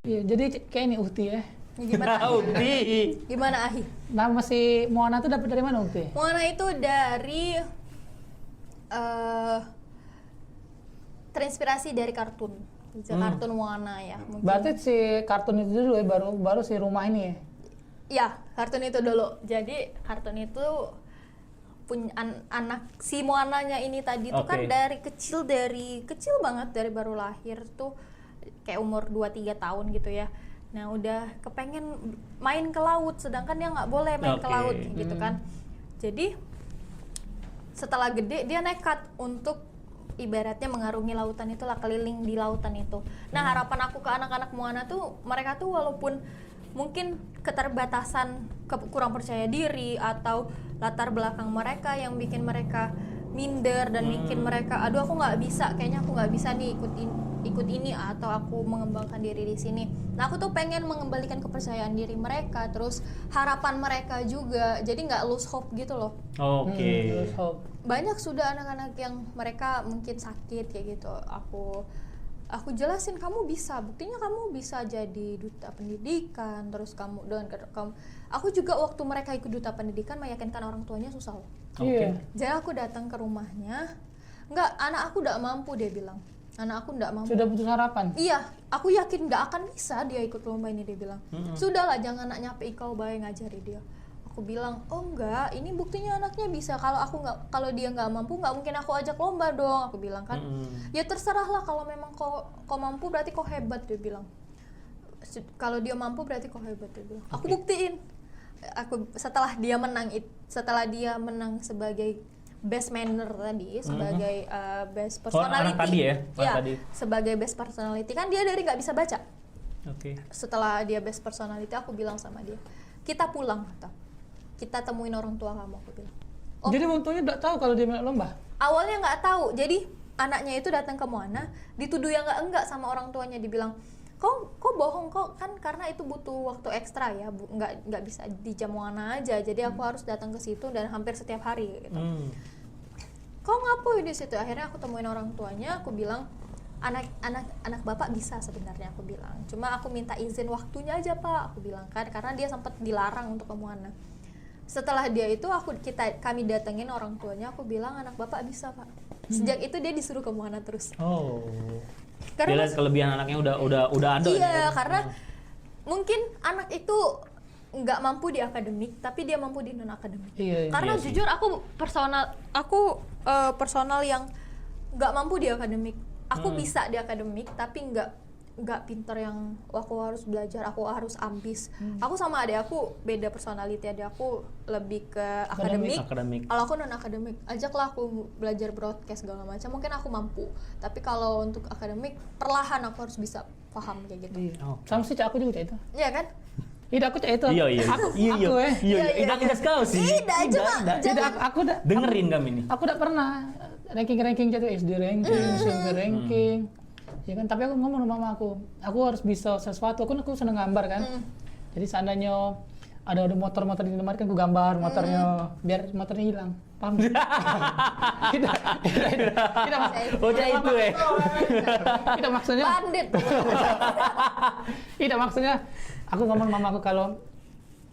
Iya, jadi kayak ini Uhti ya. Gimana? Audi. Gimana Ahi? Nama si Moana tuh dapat dari mana Uhti? Moana itu dari terinspirasi dari kartun. Kartun Moana ya. Mungkin. Berarti si kartun itu dulu ya, baru si rumah ini ya? Iya, kartun itu dulu. Jadi kartun itu punya anak si Moananya ini tadi tuh kan Oke. dari kecil banget, dari baru lahir tuh kayak umur 2-3 tahun gitu ya. Nah udah kepengen main ke laut, sedangkan dia nggak boleh main ke Oke. laut gitu kan. Jadi setelah gede dia nekat untuk ibaratnya mengarungi lautan itulah, keliling di lautan itu. Nah harapan aku ke anak-anak Moana tuh, mereka tuh walaupun mungkin keterbatasan, kurang percaya diri atau latar belakang mereka yang bikin mereka minder dan bikin mereka, aduh aku nggak bisa, kayaknya aku nggak bisa nih ikut ini atau aku mengembangkan diri di sini. Nah aku tuh pengen mengembalikan kepercayaan diri mereka, terus harapan mereka juga, jadi nggak lose hope gitu loh. Oke. Terus hope. Banyak sudah anak-anak yang mereka mungkin sakit kayak gitu, aku jelasin kamu bisa, buktinya kamu bisa jadi duta pendidikan, terus kamu aku juga waktu mereka ikut duta pendidikan meyakinkan orang tuanya susah loh. Iya. Jadi aku datang ke rumahnya, enggak, anak aku enggak mampu, dia bilang. Anak aku enggak mampu. Sudah putus harapan. Iya, aku yakin enggak akan bisa dia ikut lomba ini, dia bilang. Sudahlah, jangan nak nyape kau bae ngajari dia. Aku bilang, oh enggak, ini buktinya anaknya bisa. Kalau dia enggak mampu, enggak mungkin aku ajak lomba dong. Aku bilang kan, ya terserahlah, kalau memang kau mampu berarti kau hebat, dia bilang. Kalau dia mampu berarti kau hebat, dia bilang. Aku buktiin. Setelah dia menang sebagai best manner tadi, sebagai best personality. Anak tadi ya? Tadi. Sebagai best personality, kan dia dari nggak bisa baca. Oke. Setelah dia best personality, aku bilang sama dia, kita pulang, kita temuin orang tua kamu, aku bilang. Jadi untungnya nggak tahu kalau dia minat lomba. Awalnya nggak tahu, jadi anaknya itu datang ke Moana, dituduh yang enggak sama orang tuanya, dibilang, kok bohong, kok kan karena itu butuh waktu ekstra ya, nggak bisa di jam Moana aja, jadi aku harus datang ke situ dan hampir setiap hari gitu. Kok ngapain di situ? Akhirnya aku temuin orang tuanya, aku bilang, anak bapak bisa sebenarnya, aku bilang, cuma aku minta izin waktunya aja pak, aku bilang kan, karena dia sempat dilarang untuk ke Moana. Setelah dia itu kami datengin orang tuanya, aku bilang anak bapak bisa pak. Sejak itu dia disuruh ke Moana terus. Oh. Karena Dia kelebihan anaknya udah ada. iya, ya? karena mungkin anak itu nggak mampu di akademik, tapi dia mampu di non akademik. Iya. Karena Iya sih. jujur aku personal yang nggak mampu di akademik. Aku bisa di akademik, tapi nggak pinter yang aku harus belajar, aku harus ambis. Aku sama adik aku beda personality, adik aku lebih ke akademik. Kalau aku non akademik, ajaklah aku belajar broadcast segala macam, mungkin aku mampu. Tapi kalau untuk akademik, perlahan aku harus bisa paham kayak gitu. Iya. Sama sih Cak, aku juga Cak itu. Iya kan? Iya, aku Cak itu. Iya. Aku Tidak kau sih. Tidak, aku udah Dengerin kami nih. Aku udah pernah ranking Cak itu, SD ranking, SMP ranking. Ya kan, tapi aku ngomong sama mama aku harus bisa sesuatu. Aku seneng gambar kan. Jadi seandainya ada motor di lemari kan aku gambar motornya biar motornya hilang. Paham? Tidak Itu Tidak maksudnya. bandit. Tidak maksudnya. Aku ngomong sama mama aku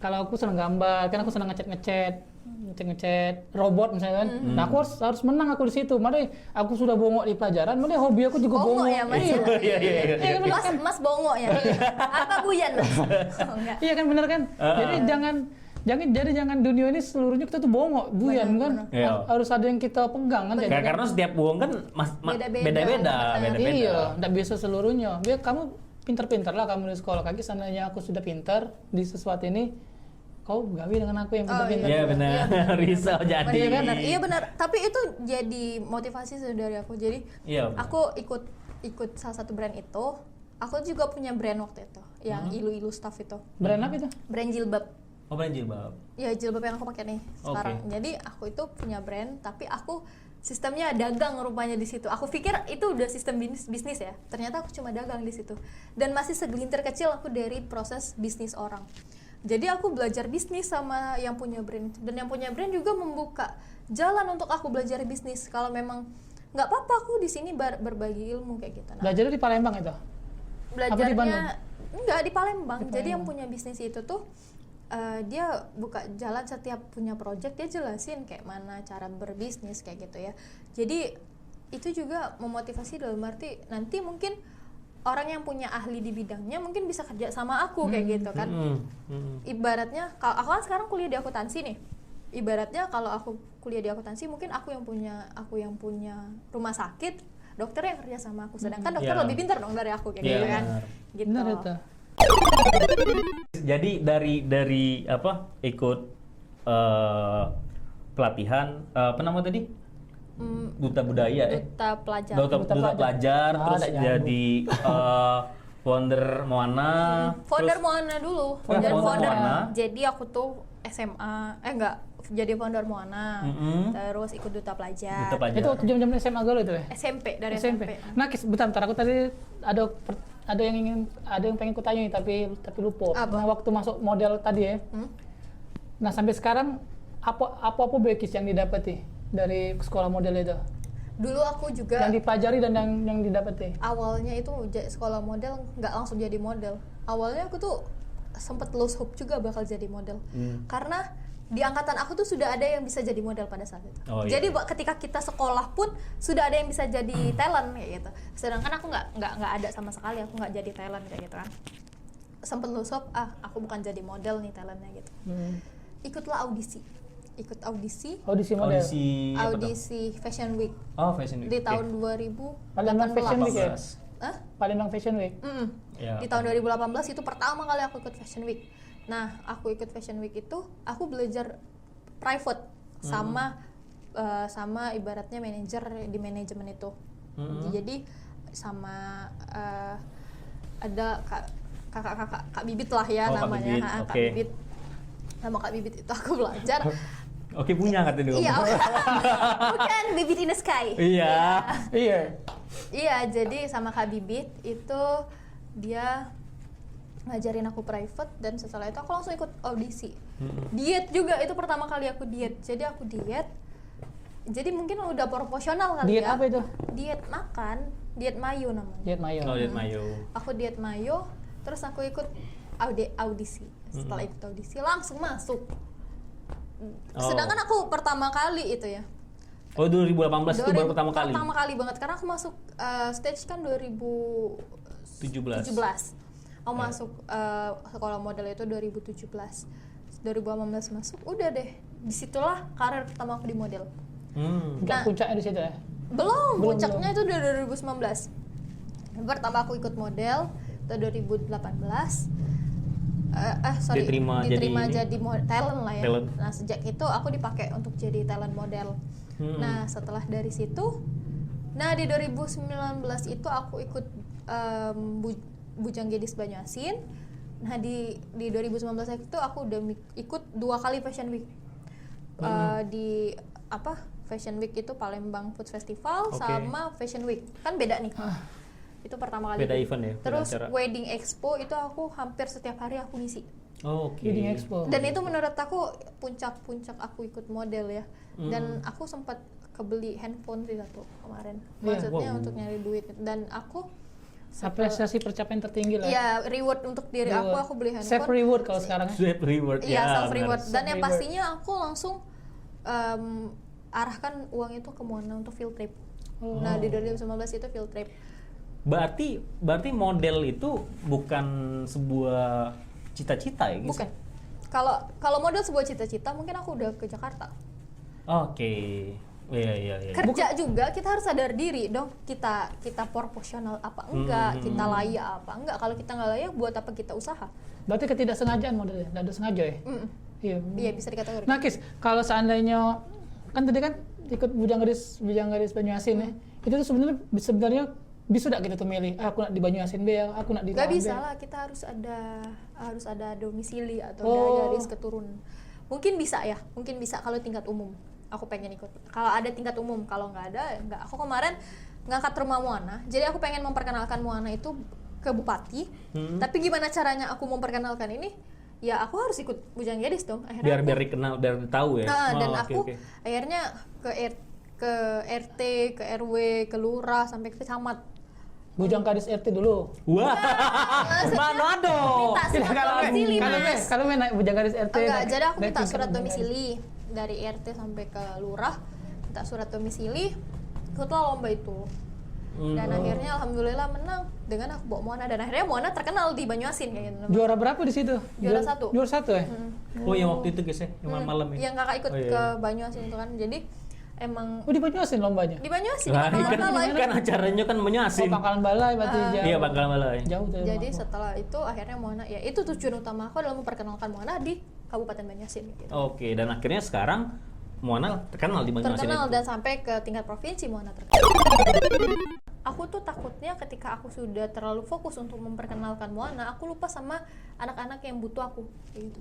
kalau aku seneng gambar, kan aku seneng ngecat robot misalnya kan. Nah, aku harus menang aku di situ. Mari aku sudah bongok di pelajaran, mari hobi aku juga Bongo bongok. ya, Mas? Iya. Mas bongo ya? Apa Buyan, Mas? Oh, enggak. Iya kan, bener kan? Jadi jangan dunia ini seluruhnya kita tuh bongok, buyan kan? Iya. Harus ada yang kita pegang kan? Karena setiap buang kan beda-beda. Iya, nggak bisa seluruhnya. Biar kamu pinter-pinter lah kamu di sekolah kaki. Seandainya aku sudah pinter di sesuatu ini, kau gawe dengan aku yang pinter-pinter. Iya benar. Risau jadi. Iya benar. Tapi itu jadi motivasi dari aku. Jadi aku ikut salah satu brand itu. Aku juga punya brand waktu itu, yang ilu-ilu stuff itu. Brand apa itu? Brand jilbab. Oh, brand jilbab. Ya, jilbab yang aku pakai nih sekarang. Jadi aku itu punya brand, tapi aku sistemnya dagang rupanya di situ. Aku pikir itu udah sistem bisnis ya. Ternyata aku cuma dagang di situ. Dan masih segelintir kecil aku dari proses bisnis orang. Jadi aku belajar bisnis sama yang punya brand itu. Dan yang punya brand juga membuka jalan untuk aku belajar bisnis. Kalau memang nggak apa-apa, aku di sini berbagi ilmu kayak gitu. Nah, belajarnya di Palembang itu? belajarnya enggak di Palembang. Jadi yang punya bisnis itu tuh dia buka jalan, setiap punya project dia jelasin kayak mana cara berbisnis kayak gitu ya. Jadi itu juga memotivasi dalam arti nanti mungkin orang yang punya ahli di bidangnya mungkin bisa kerja sama aku kayak gitu kan. Ibaratnya kalau aku kan sekarang kuliah di akuntansi nih. Ibaratnya kalau aku kuliah di akuntansi, mungkin aku yang punya rumah sakit, dokter yang kerja sama aku. Sedangkan dokter lebih pintar dong dari aku kayak gitu kan. Gitu. Benar itu. Jadi dari apa ikut pelatihan apa nama tadi? Duta budaya Duta pelajar. Duta pelajar terus jadi founder Moana. Founder terus, Moana dulu. Founder Dan founder. Moana. Jadi aku tuh SMA jadi founder Moana, Mm-mm. terus ikut duta pelajar. Duta pelajar. Itu jam-jam SMA galau itu ya? SMP dari SMP. SMP. Nah, bentar, aku tadi ada yang pengen kutanya nih, tapi lupa. Apa? Nah, waktu masuk model tadi ya. Nah, sampai sekarang apa bekis yang didapati dari sekolah model itu? Dulu aku juga Yang dipelajari dan yang didapati. awalnya itu sekolah model nggak langsung jadi model. Awalnya aku tuh sempet lose hope juga bakal jadi model. Karena di angkatan aku tuh sudah ada yang bisa jadi model pada saat itu. Oh, iya. Jadi ketika kita sekolah pun sudah ada yang bisa jadi talent kayak gitu. Sedangkan aku nggak ada sama sekali, aku nggak jadi talent kayak gitu kan. Sempet lose hope, aku bukan jadi model nih talentnya gitu. Ikut audisi Model. audisi Fashion Week Oh, Fashion Week. di Oke. tahun Palembang Fashion Week ya? 2018. Hah? Palembang Fashion Week. Ya. Di tahun 2018 itu pertama kali aku ikut Fashion Week. Nah, aku ikut Fashion Week itu aku belajar private sama ibaratnya manajer di manajemen itu. Jadi sama ada Kak Bibit lah ya Oh, Kak namanya. Bibit, Kak oke. Bibit. Sama Kak Bibit itu aku belajar. Oke, punya katanya dulu. Iya. Bukan Bibit in the Sky. Iya. Iya. Iya, jadi sama Kak Bibit itu dia ngajarin aku private dan setelah itu aku langsung ikut audisi. Diet juga itu pertama kali aku diet. Jadi aku diet. Jadi mungkin udah proporsional kali Diet ya. apa itu? Diet makan, diet mayo namanya. Diet mayo. Oh, lihat Mayo. Aku diet mayo, terus aku ikut audisi. Setelah ikut audisi langsung masuk. Sedangkan aku pertama kali itu ya. Oh, 2018 itu baru pertama kali. Pertama kali banget karena aku masuk stage kan 2017. 17. Aku masuk sekolah model itu 2017. 2018 masuk, udah deh. Disitulah karir pertama aku di model. Nah, Puncaknya di situ ya. belum, puncaknya itu udah 2019. Pertama aku ikut model itu 2018. Diterima jadi talent lah ya. talent. Nah, sejak itu aku dipakai untuk jadi talent model. Nah, setelah dari situ, di 2019 itu aku ikut Bujang Gadis Banyuasin. Nah, di 2019 itu aku udah ikut 2 kali Fashion Week. Di Fashion Week itu Palembang Food Festival sama Fashion Week. Kan beda nih. Itu pertama kali. Beda event ya, beda Terus acara. Wedding Expo itu aku hampir setiap hari aku ngisi. Oh, oke. Wedding Expo. Dan itu menurut aku puncak aku ikut model ya. Dan aku sempat kebeli handphone sih satu kemarin. Maksudnya wow. untuk nyari duit. Dan aku Apresiasi percapaian tertinggi lah. ya reward untuk diri aku beli handphone. Self reward kalau sekarang. Self reward. Iya, self reward. benar. Dan yang Self-reward. pastinya aku langsung arahkan uang itu ke Moana untuk field trip. Nah, di 2019 itu field trip. Berarti model itu bukan sebuah cita-cita ya, guys? Bukan. Kalau model sebuah cita-cita, mungkin aku udah ke Jakarta. Oke. Iya. Kerja juga kita harus sadar diri dong. Kita proporsional apa enggak, kita layak apa enggak. Kalau kita nggak layak, buat apa kita usaha? Berarti ketidaksengajaan modelnya, tidak ada sengaja ya? Iya. Iya, bisa dikategorikan. Nah, Kis, kalau seandainya kan tadi kan ikut Bujang Gadis Banyuasin ya. Itu tuh sebenarnya bisa tidak kita tuh milih, aku nak di Banyuasin B, aku nak di Gak Lawan bisa B. lah, kita harus ada domisili atau Oh. garis keturunan. Mungkin bisa kalau tingkat umum. Aku pengen ikut. Kalau ada tingkat umum, kalau nggak ada, nggak. Aku kemarin ngangkat rumah Moana, jadi aku pengen memperkenalkan Moana itu ke bupati. Tapi gimana caranya aku memperkenalkan ini? Ya aku harus ikut Bujang Gadis dong. Akhirnya Biar dikenal, biar tahu ya. dan Oh, aku oke. akhirnya ke RT, ke RW, ke lurah sampai ke camat. Bujang Gadis RT dulu. Wah. Maksudnya Manado. minta surat domisili, Mas. Kalau naik Bujang Gadis RT. Enggak, jadi aku minta naik surat tingkat domisili dari RT sampai ke lurah, minta surat domisili, ikutlah lomba itu. Dan akhirnya alhamdulillah menang dengan aku bawa Moana, dan akhirnya Moana terkenal di Banyuasin kayak gitu. Juara berapa di situ? Juara 1. Juara 1 ya? Oh, yang waktu itu guys ya, yang malam-malam ya. Yang kakak ikut Oh, iya. ke Banyuasin itu kan, jadi emang Oh, di Banyuasin lombanya? di Banyuasin Lah, Banyuasin. kan acaranya kan Oh, Banyuasin. Pangkalan Balai berarti jauh. Iya, Pangkalan Balai. Jauh tuh. Jadi setelah itu akhirnya Moana, ya itu tujuan utama aku adalah memperkenalkan Moana di Kabupaten Banyuasin gitu. Oke, dan akhirnya sekarang Moana terkenal di Banyuasin Terkenal itu. dan sampai ke tingkat provinsi Moana terkenal. Aku tuh takutnya ketika aku sudah terlalu fokus untuk memperkenalkan Moana, aku lupa sama anak-anak yang butuh aku kayak gitu.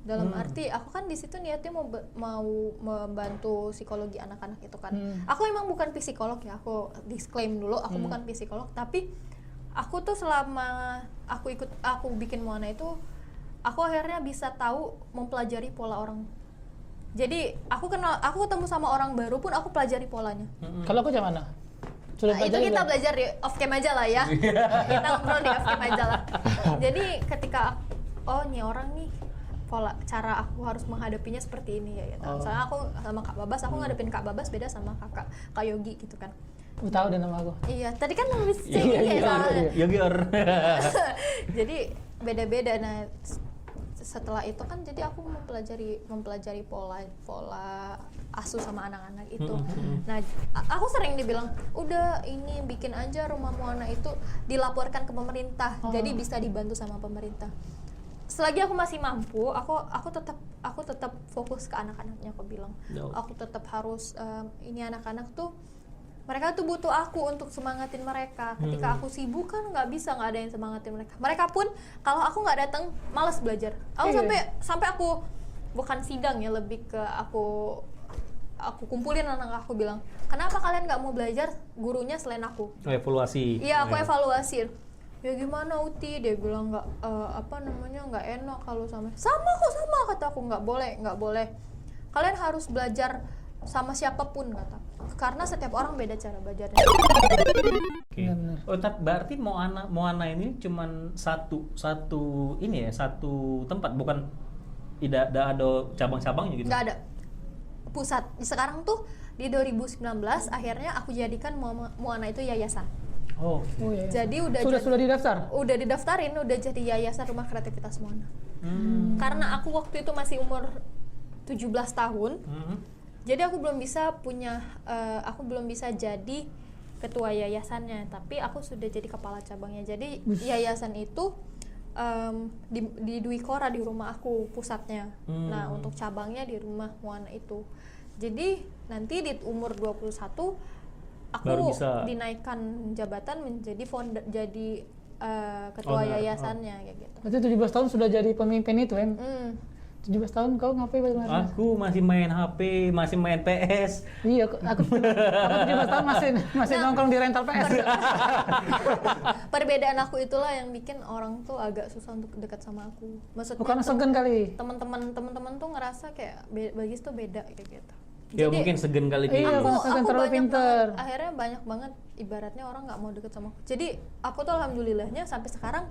Dalam arti aku kan di situ niatnya mau membantu psikologi anak-anak itu kan. Aku emang bukan psikolog ya, aku disclaim dulu, aku bukan psikolog, tapi aku tuh selama aku bikin Moana itu, aku akhirnya bisa tahu mempelajari pola orang. Jadi aku ketemu sama orang baru pun aku pelajari polanya. Kalau aku gimana? Sudah Itu kita belajar di off cam aja lah ya. Kita ngobrol di off cam aja lah. Jadi ketika nih orang nih pola cara aku harus menghadapinya seperti ini ya gitu. Misalnya aku sama Kak Babas, aku ngadepin Kak Babas beda sama Kak Yogi gitu kan. Tahu deh nama aku. Iya, tadi kan nulis ya soalnya. Yogi or. Jadi beda-beda. Nah, setelah itu kan jadi aku mempelajari pola asuh sama anak-anak itu. Nah, aku sering dibilang, udah ini bikin aja rumah Moana itu dilaporkan ke pemerintah, jadi bisa dibantu sama pemerintah. Selagi aku masih mampu, aku tetap fokus ke anak-anaknya. Aku bilang, aku tetap harus ini anak-anak tuh, mereka tuh butuh aku untuk semangatin mereka. Ketika aku sibuk kan nggak ada yang semangatin mereka. Mereka pun kalau aku nggak datang malas belajar. Aku sampai aku bukan sidang ya, lebih ke aku kumpulin anak aku, bilang, kenapa kalian nggak mau belajar, gurunya selain aku. Evaluasi. Iya, aku evaluasi. Ya gimana Uti, dia bilang nggak enak kalau sama kata aku, nggak boleh, kalian harus belajar sama siapapun kata, karena setiap orang beda cara belajarnya. Okay. Tapi berarti Moana ini cuman satu tempat, bukan tidak ada cabang-cabangnya gitu? Nggak ada pusat. Sekarang tuh di 2019 akhirnya aku jadikan Moana itu yayasan. Iya. Jadi sudah didaftar? Udah didaftarin, udah jadi yayasan rumah kreativitas Moana. Karena aku waktu itu masih umur 17 tahun. Jadi aku belum bisa jadi ketua yayasannya, tapi aku sudah jadi kepala cabangnya. Jadi yayasan itu di Dwi Kora, di rumah aku pusatnya. Nah, untuk cabangnya di rumah Moana itu. Jadi nanti di umur 21 aku dinaikkan jabatan menjadi ketua yayasannya kayak gitu. Berarti 17 tahun sudah jadi pemimpin itu kan? 17 tahun kau ngapain Mas? Aku masih main HP, masih main PS. Iya, aku 17 tahun masih nongkrong di rental PS. Perbedaan aku itulah yang bikin orang tuh agak susah untuk dekat sama aku. Maksudnya karena segan kali. Teman-teman tuh ngerasa kayak Bagis tuh beda kayak gitu. Ya jadi, mungkin segan kali gitu. Iya, aku terlalu pinter. Akhirnya banyak banget ibaratnya orang nggak mau deket sama aku. Jadi aku tuh alhamdulillahnya sampai sekarang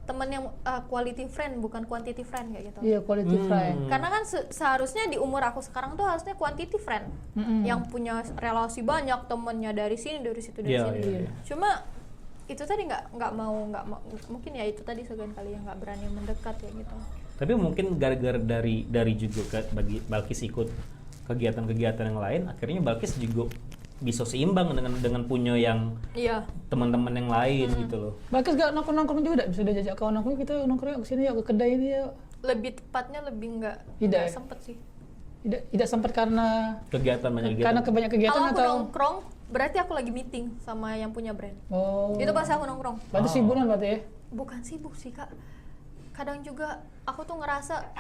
temen yang quality friend, bukan quantity friend kayak gitu. Iya, quality friend. Karena kan seharusnya di umur aku sekarang tuh harusnya quantity friend, yang punya relasi banyak, temennya dari sini, dari situ, dari sini. Iya. Cuma itu tadi nggak mau, mungkin ya itu tadi segan kali yang nggak berani mendekat ya gitu. Tapi mungkin gara-gara dari juga bagi Balkis ikut kegiatan-kegiatan yang lain, akhirnya Balkis juga bisa seimbang dengan punya yang teman-teman yang lain gitu loh. Balkis gak nongkrong juga, bisa diajak kawan aku, kita nongkrong ke sini ya, ke kedai ini ya. Lebih tepatnya nggak sempet sih. Tidak sempat karena banyak kegiatan. Karena banyak kegiatan. Kalau aku atau nongkrong berarti aku lagi meeting sama yang punya brand. Itu pas aku nongkrong. Berarti sibukan berarti ya? Bukan sibuk sih Kak. Kadang juga aku tuh ngerasa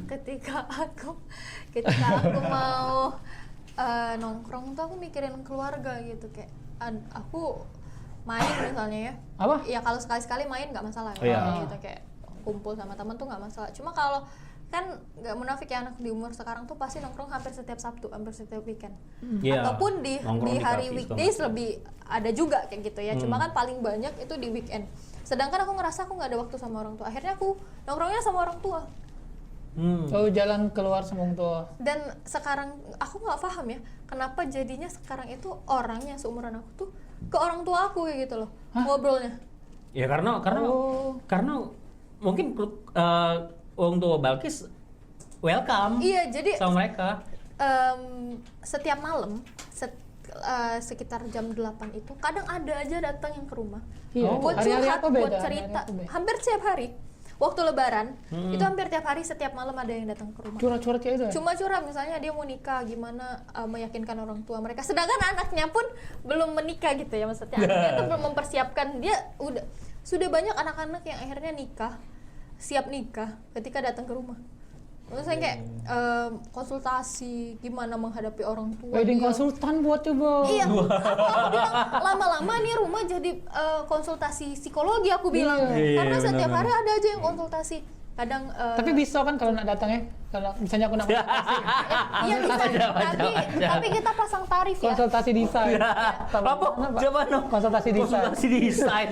ketika aku mau nongkrong tuh aku mikirin keluarga gitu, kayak aku main misalnya ya. Apa? Ya kalau sekali-sekali main nggak masalah gitu, kayak kumpul sama teman tuh nggak masalah. Cuma kalau kan nggak munafik ya, anak di umur sekarang tuh pasti nongkrong hampir setiap Sabtu, hampir setiap weekend. Ataupun di hari weekdays lebih ada juga kayak gitu ya. Cuma kan paling banyak itu di weekend. Sedangkan aku ngerasa aku nggak ada waktu sama orang tua. Akhirnya aku nongkrongnya sama orang tua. Jalan keluar sama orang tua. Dan sekarang aku nggak paham ya, kenapa jadinya sekarang itu orang yang seumuran aku tuh ke orang tua aku kayak gitu loh. Ngobrolnya. Ya karena mungkin orang tua Balkis welcome. Iya, jadi sama mereka. Setiap malam sekitar jam 8 itu kadang ada aja datang yang ke rumah. Buat curhat, buat cerita. Hampir setiap hari. Waktu lebaran, itu hampir tiap hari, setiap malam ada yang datang ke rumah. Curhat-curhat kayak itu ya? Cuma curhat, misalnya dia mau nikah, gimana meyakinkan orang tua mereka. Sedangkan anaknya pun belum menikah gitu ya, maksudnya anaknya tuh belum mempersiapkan. Dia sudah banyak anak-anak yang akhirnya siap nikah ketika datang ke rumah. Misalnya kayak konsultasi gimana menghadapi orang tua. Wedding dia. konsultan buat coba. Iya, aku bilang lama-lama nih rumah jadi konsultasi psikologi aku bilang. Iya, Karena setiap benar-benar. hari ada aja yang konsultasi. Kadang Tapi bisa kan kalau nak datang ya, kalau misalnya aku nak konsultasi, iya bisa, tapi kita pasang tarif ya. konsultasi desain. Apa? Coba no. Konsultasi desain. Konsultasi desain.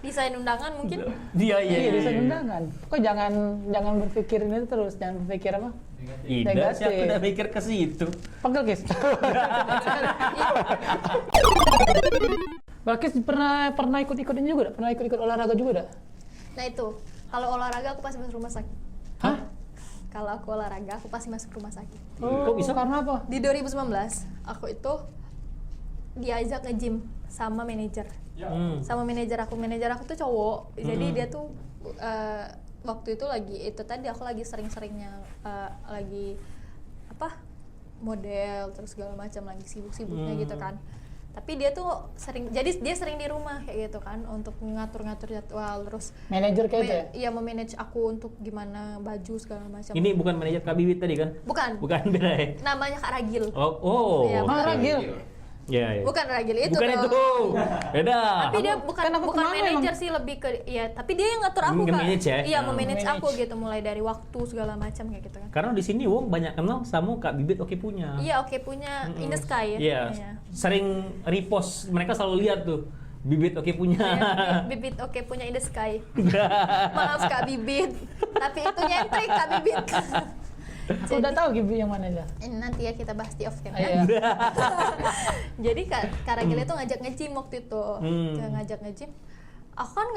Desain undangan mungkin. Iya iya. Iya, desain undangan. Kok jangan berpikir ini terus, jangan berpikir apa? Ida, Negatif. siapa udah mikir ke situ? Pegel, guys. Balkis pernah ikut-ikut ini juga, pernah ikut-ikut olahraga juga, Nah itu, kalau olahraga aku pasti masuk rumah sakit. Hah? Kalau aku olahraga aku pasti masuk rumah sakit. Kok bisa? Karena apa? Di 2019 aku itu diajak nge-gym sama manajer. Sama manajer aku tuh cowok. Jadi dia tuh waktu itu aku lagi sering-seringnya lagi model terus segala macam, lagi sibuk-sibuknya gitu kan. Tapi dia tuh dia sering di rumah kayak gitu kan untuk ngatur-ngatur jadwal, terus Manajer kayak itu ya? iya memanage aku untuk gimana baju segala macam. Ini bukan manajer Kak Bibit tadi kan? Bukan. Bukan beda ya? Namanya Kak Ragil. Oh. Iya, oke. Ah, Ragil. Iya, iya. Bukan Ragil itu. Bukan dong. itu. Beda. Tapi dia bukan kan aku bukan kemana manajer emang? sih, lebih ke ya, tapi dia yang ngatur aku kan. Nge-manage ya? Iya, memanage Manage. aku gitu, mulai dari waktu segala macam kayak gitu kan. Karena di sini Wong banyak kenal sama Kak Bibit Oke Punya. Iya, oke punya In the Sky ya. Iya. Iya. Sering repost, mereka selalu lihat tuh. Bibit Oke Punya. Iya, Bibit oke punya In the Sky. Maaf Kak Bibit, tapi itu nyentrik Kak Bibit. Aku udah tahu Gibi yang mana aja. Nanti ya kita bahas di off cam Iya. ya. Jadi Kak Ragil itu ngajak nge-gym waktu itu. Dia ngajak nge-gym. Aku kan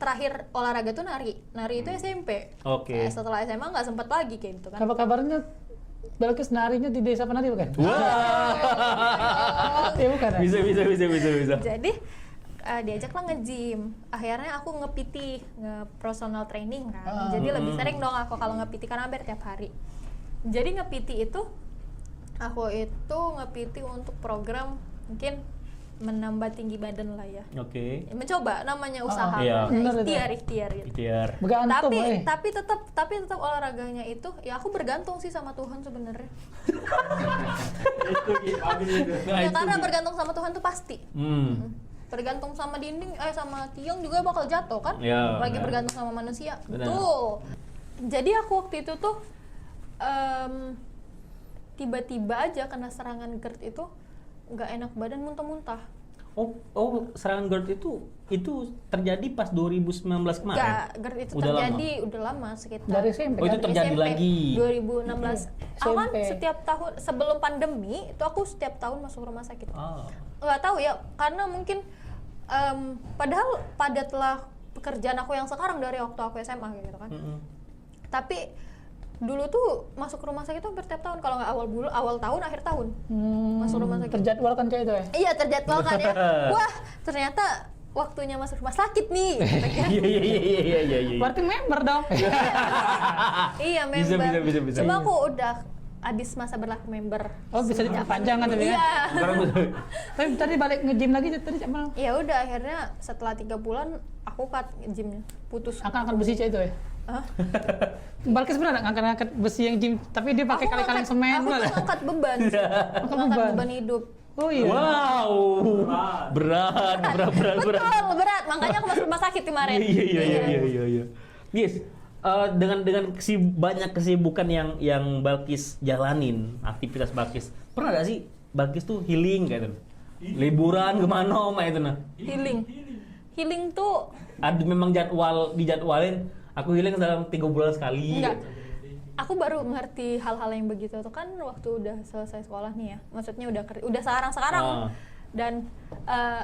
terakhir olahraga tuh nari itu SMP. Oke. Setelah SMA nggak sempet lagi kayak gitu kan. Apa kabarnya? Balkis narinya di desa penari bukan? Wah. Iya bukan. Ya? Bisa. Jadi diajaklah nge-gym. Akhirnya aku nge-PT, nge-personal training kan. Jadi lebih sering dong aku kalau nge-PT karena hampir tiap hari. Jadi nge-PT itu aku itu nge-PT untuk program mungkin menambah tinggi badan lah ya. Oke. Mencoba namanya usaha. iya. Bener itu. Ikhtiar gitu. Ikhtiar. Bergantung, Tapi tetap olahraganya itu ya aku bergantung sih sama Tuhan sebenarnya. Nah, Ya itu karena Gi. bergantung sama Tuhan tuh pasti. Bergantung sama dinding, sama tiang juga bakal jatuh kan? Ya, Lagi benar. bergantung sama manusia. Benar. Betul. Jadi aku waktu itu tuh tiba-tiba aja kena serangan GERD itu nggak enak badan, muntah-muntah. Oh, serangan GERD itu terjadi pas 2019 kemarin. Nggak, GERD itu Udah terjadi udah lama sekitar. Dari SMP. Oh, itu Dari terjadi SMP, lagi. 2016. Aku kan SMP. setiap tahun sebelum pandemi itu aku setiap tahun masuk rumah sakit. Oh. Nggak tahu ya, karena mungkin padahal padatlah pekerjaan aku yang sekarang dari waktu aku SMA gitu kan. Tapi dulu tuh masuk rumah sakit tuh hampir tiap tahun, kalau nggak awal tahun akhir tahun masuk rumah sakit. Terjadwalkan kayak itu ya? Iya, terjadwal kan ya. Wah, ternyata waktunya masuk rumah sakit nih. Iya. Berarti member dong. Iya, Bisa, member. bisa. Cuma aku udah habis masa berlaku member. Oh bisa diperpanjang kan tadi ya? Iya. Tapi tadi balik nge-gym lagi tadi sama Ya udah, akhirnya setelah 3 bulan aku cut gymnya, putus. angkat besi itu ya? Hah? Balkis pernah nggak ngangkat besi yang gym tapi dia pakai Aku kali-kali ngangkat- semen Aku lah. tuh ngangkat beban. Angkat Ngangkat beban. beban hidup. Oh iya. Wow. Berat. Betul, berat. Makanya aku masuk rumah sakit kemarin. Iya. Yes. Dengan banyak kesibukan yang Balkis jalanin, aktivitas Balkis, pernah gak sih Balkis tuh healing kayak gitu? Liburan kemana oma itu nah? Healing tuh Ada memang dijadwalin. Aku healing dalam 3 bulan sekali. enggak. Aku baru ngerti hal-hal yang begitu tuh kan waktu udah selesai sekolah nih ya. Maksudnya udah sekarang. Dan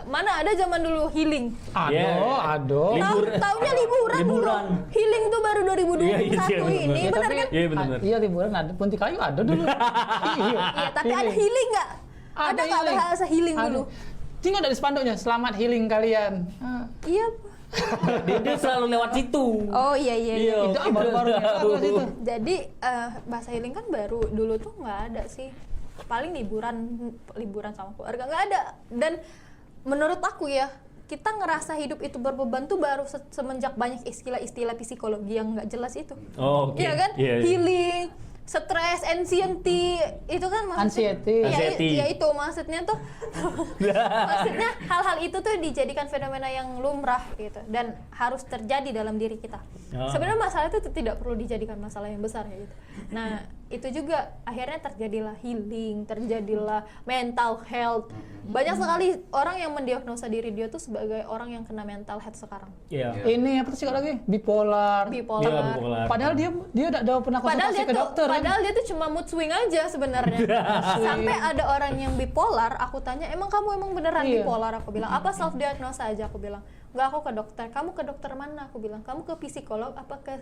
mana ada zaman dulu healing. Aduh. Tahunnya liburan dulu. Healing tuh baru 2021 ini, benar kan? Iya benar. Iya liburan ada Punti Kayu ada dulu. Iya, tapi ada healing nggak? Ada nggak bahasa healing dulu? Tinggal dari spanduknya, selamat healing kalian. Iya. Dia selalu lewat situ. Oh iya. Itu baru-baru itu. Jadi bahasa healing kan baru, dulu tuh nggak ada sih. Paling liburan sama keluarga nggak ada. Dan menurut aku ya, kita ngerasa hidup itu berbeban tuh baru semenjak banyak istilah-istilah psikologi yang nggak jelas itu. Oh, oke. Iya kan? Iya, iya. Healing, stress, anxiety, itu kan maksudnya. Anxiety. Ya itu maksudnya tuh. Maksudnya hal-hal itu tuh dijadikan fenomena yang lumrah gitu dan harus terjadi dalam diri kita. Oh. Sebenarnya masalah itu tidak perlu dijadikan masalah yang besar ya gitu. Nah, itu juga akhirnya terjadilah healing, terjadilah mental health. Banyak sekali orang yang mendiagnosa diri dia tuh sebagai orang yang kena mental health sekarang. Iya. Ini apa sih lagi? Bipolar. Iya, bipolar. Padahal dia udah pernah Padahal konsultasi dia ke tuh, dokter kan? padahal dia tuh cuma mood swing aja sebenarnya. Sampai ada orang yang bipolar, aku tanya, emang kamu emang beneran Iya. bipolar? Aku bilang, apa self diagnosa aja? Aku bilang, nggak, aku ke dokter. Kamu ke dokter mana? Aku bilang, kamu ke psikolog apa ke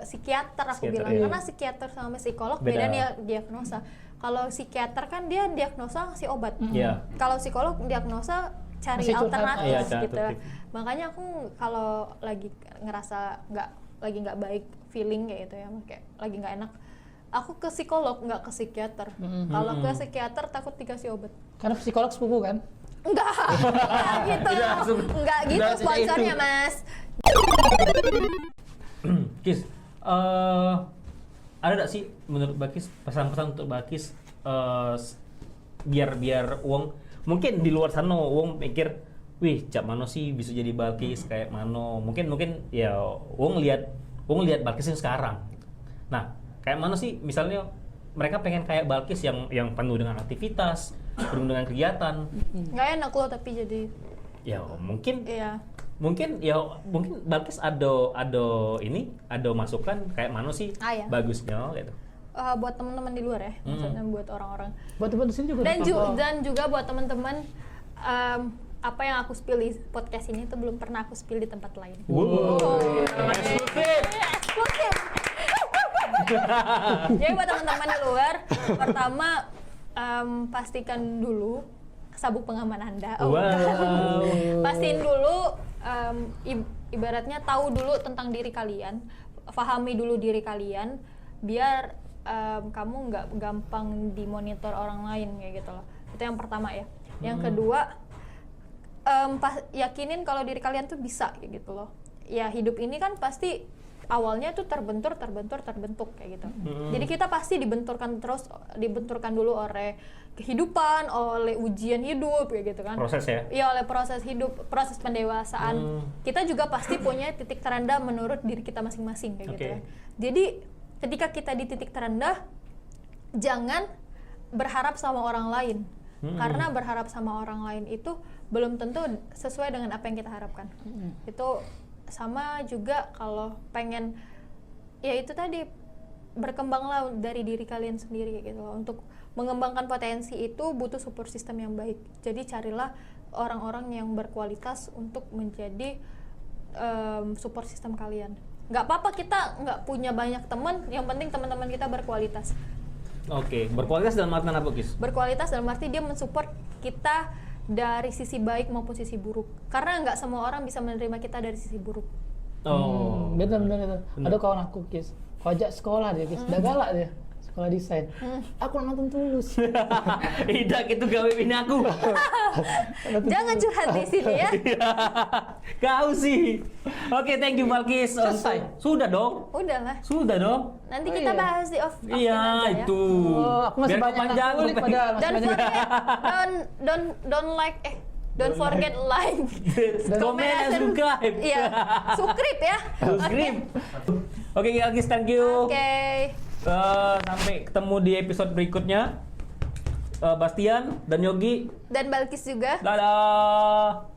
psikiater? Aku Psikiater, bilang, iya. karena psikiater sama psikolog Beda. beda diagnosa. Kalau psikiater kan dia diagnosa ngasih obat. Iya. Kalau psikolog diagnosa cari Masih curhat. alternatif Iya, cari gitu. alternatif. Makanya aku kalau lagi ngerasa nggak baik feeling kayak gitu ya, kayak lagi nggak enak, aku ke psikolog nggak ke psikiater. Kalau ke psikiater takut dikasih obat. Karena psikolog sepupu kan? Enggak gitu, Tidak langsung. nggak gitu Tidak sponsornya itu. mas. Kis, ada nggak sih menurut Bakis pesan-pesan untuk Bakis biar Uang mungkin di luar sana Uang mikir, wih cak mano sih bisa jadi Bakis kayak mano, mungkin ya Uang lihat Bakis yang sekarang. Nah kayak mana sih misalnya mereka pengen kayak Balkis yang penuh dengan aktivitas, penuh dengan kegiatan. Nggak enak loh tapi jadi Ya mungkin iya. mungkin Balkis ada masukan kayak mana sih Ya. bagusnya gitu. Buat teman-teman di luar ya, maksudnya buat orang-orang Buat teman di sini juga. dan juga buat teman-teman, apa yang aku spill di podcast ini tuh belum pernah aku spill di tempat lain. Eksklusif. Eksklusif. Jadi buat teman-teman di luar, pertama pastikan dulu sabuk pengaman Anda. Wow. Pastiin dulu, ibaratnya tahu dulu tentang diri kalian, pahami dulu diri kalian, biar kamu nggak gampang dimonitor orang lain kayak gitu loh. Itu yang pertama ya. Yang kedua, yakinin kalau diri kalian tuh bisa kayak gitu loh. Ya hidup ini kan pasti awalnya tuh terbentuk kayak gitu. Jadi kita pasti dibenturkan dulu oleh kehidupan, oleh ujian hidup kayak gitu kan. Proses ya. Iya, oleh proses hidup, proses pendewasaan. Kita juga pasti punya titik terendah menurut diri kita masing-masing kayak gitu Oke. kan. Jadi ketika kita di titik terendah, jangan berharap sama orang lain. Karena berharap sama orang lain itu belum tentu sesuai dengan apa yang kita harapkan. Itu sama juga kalau pengen, ya itu tadi, berkembanglah dari diri kalian sendiri gitu loh. Untuk mengembangkan potensi itu butuh support system yang baik. Jadi carilah orang-orang yang berkualitas untuk menjadi support system kalian. Nggak apa-apa kita nggak punya banyak teman, yang penting teman-teman kita berkualitas. Oke, berkualitas dalam artian apa, Kis? Berkualitas dalam arti dia mensupport kita dari sisi baik maupun sisi buruk. Karena nggak semua orang bisa menerima kita dari sisi buruk. Oh. Bener. Ada kawan aku Kis, kau ajak sekolah dia Kis, udah galak dia. Sekolah desain. Aku nonton Tulus. Tidak gitu gawe bini aku. Jangan curhat di sini ya. Kau sih. Oke, thank you Balkis. Selesai. Sudah dong. Udahlah. Sudah dong. Nanti Oh, kita iya. bahas di off aja Iya, ya. itu. Oh, aku masih Biar banyak kepanjangan, kulik padahal masih Don't banyak. forget, don't forget like, Komen dan subscribe. Iya, subscribe ya. Subscribe. Oke, Balkis, thank you. Oke. Sampai ketemu di episode berikutnya. Bastian dan Yogi. Dan Balkis juga. Dadah.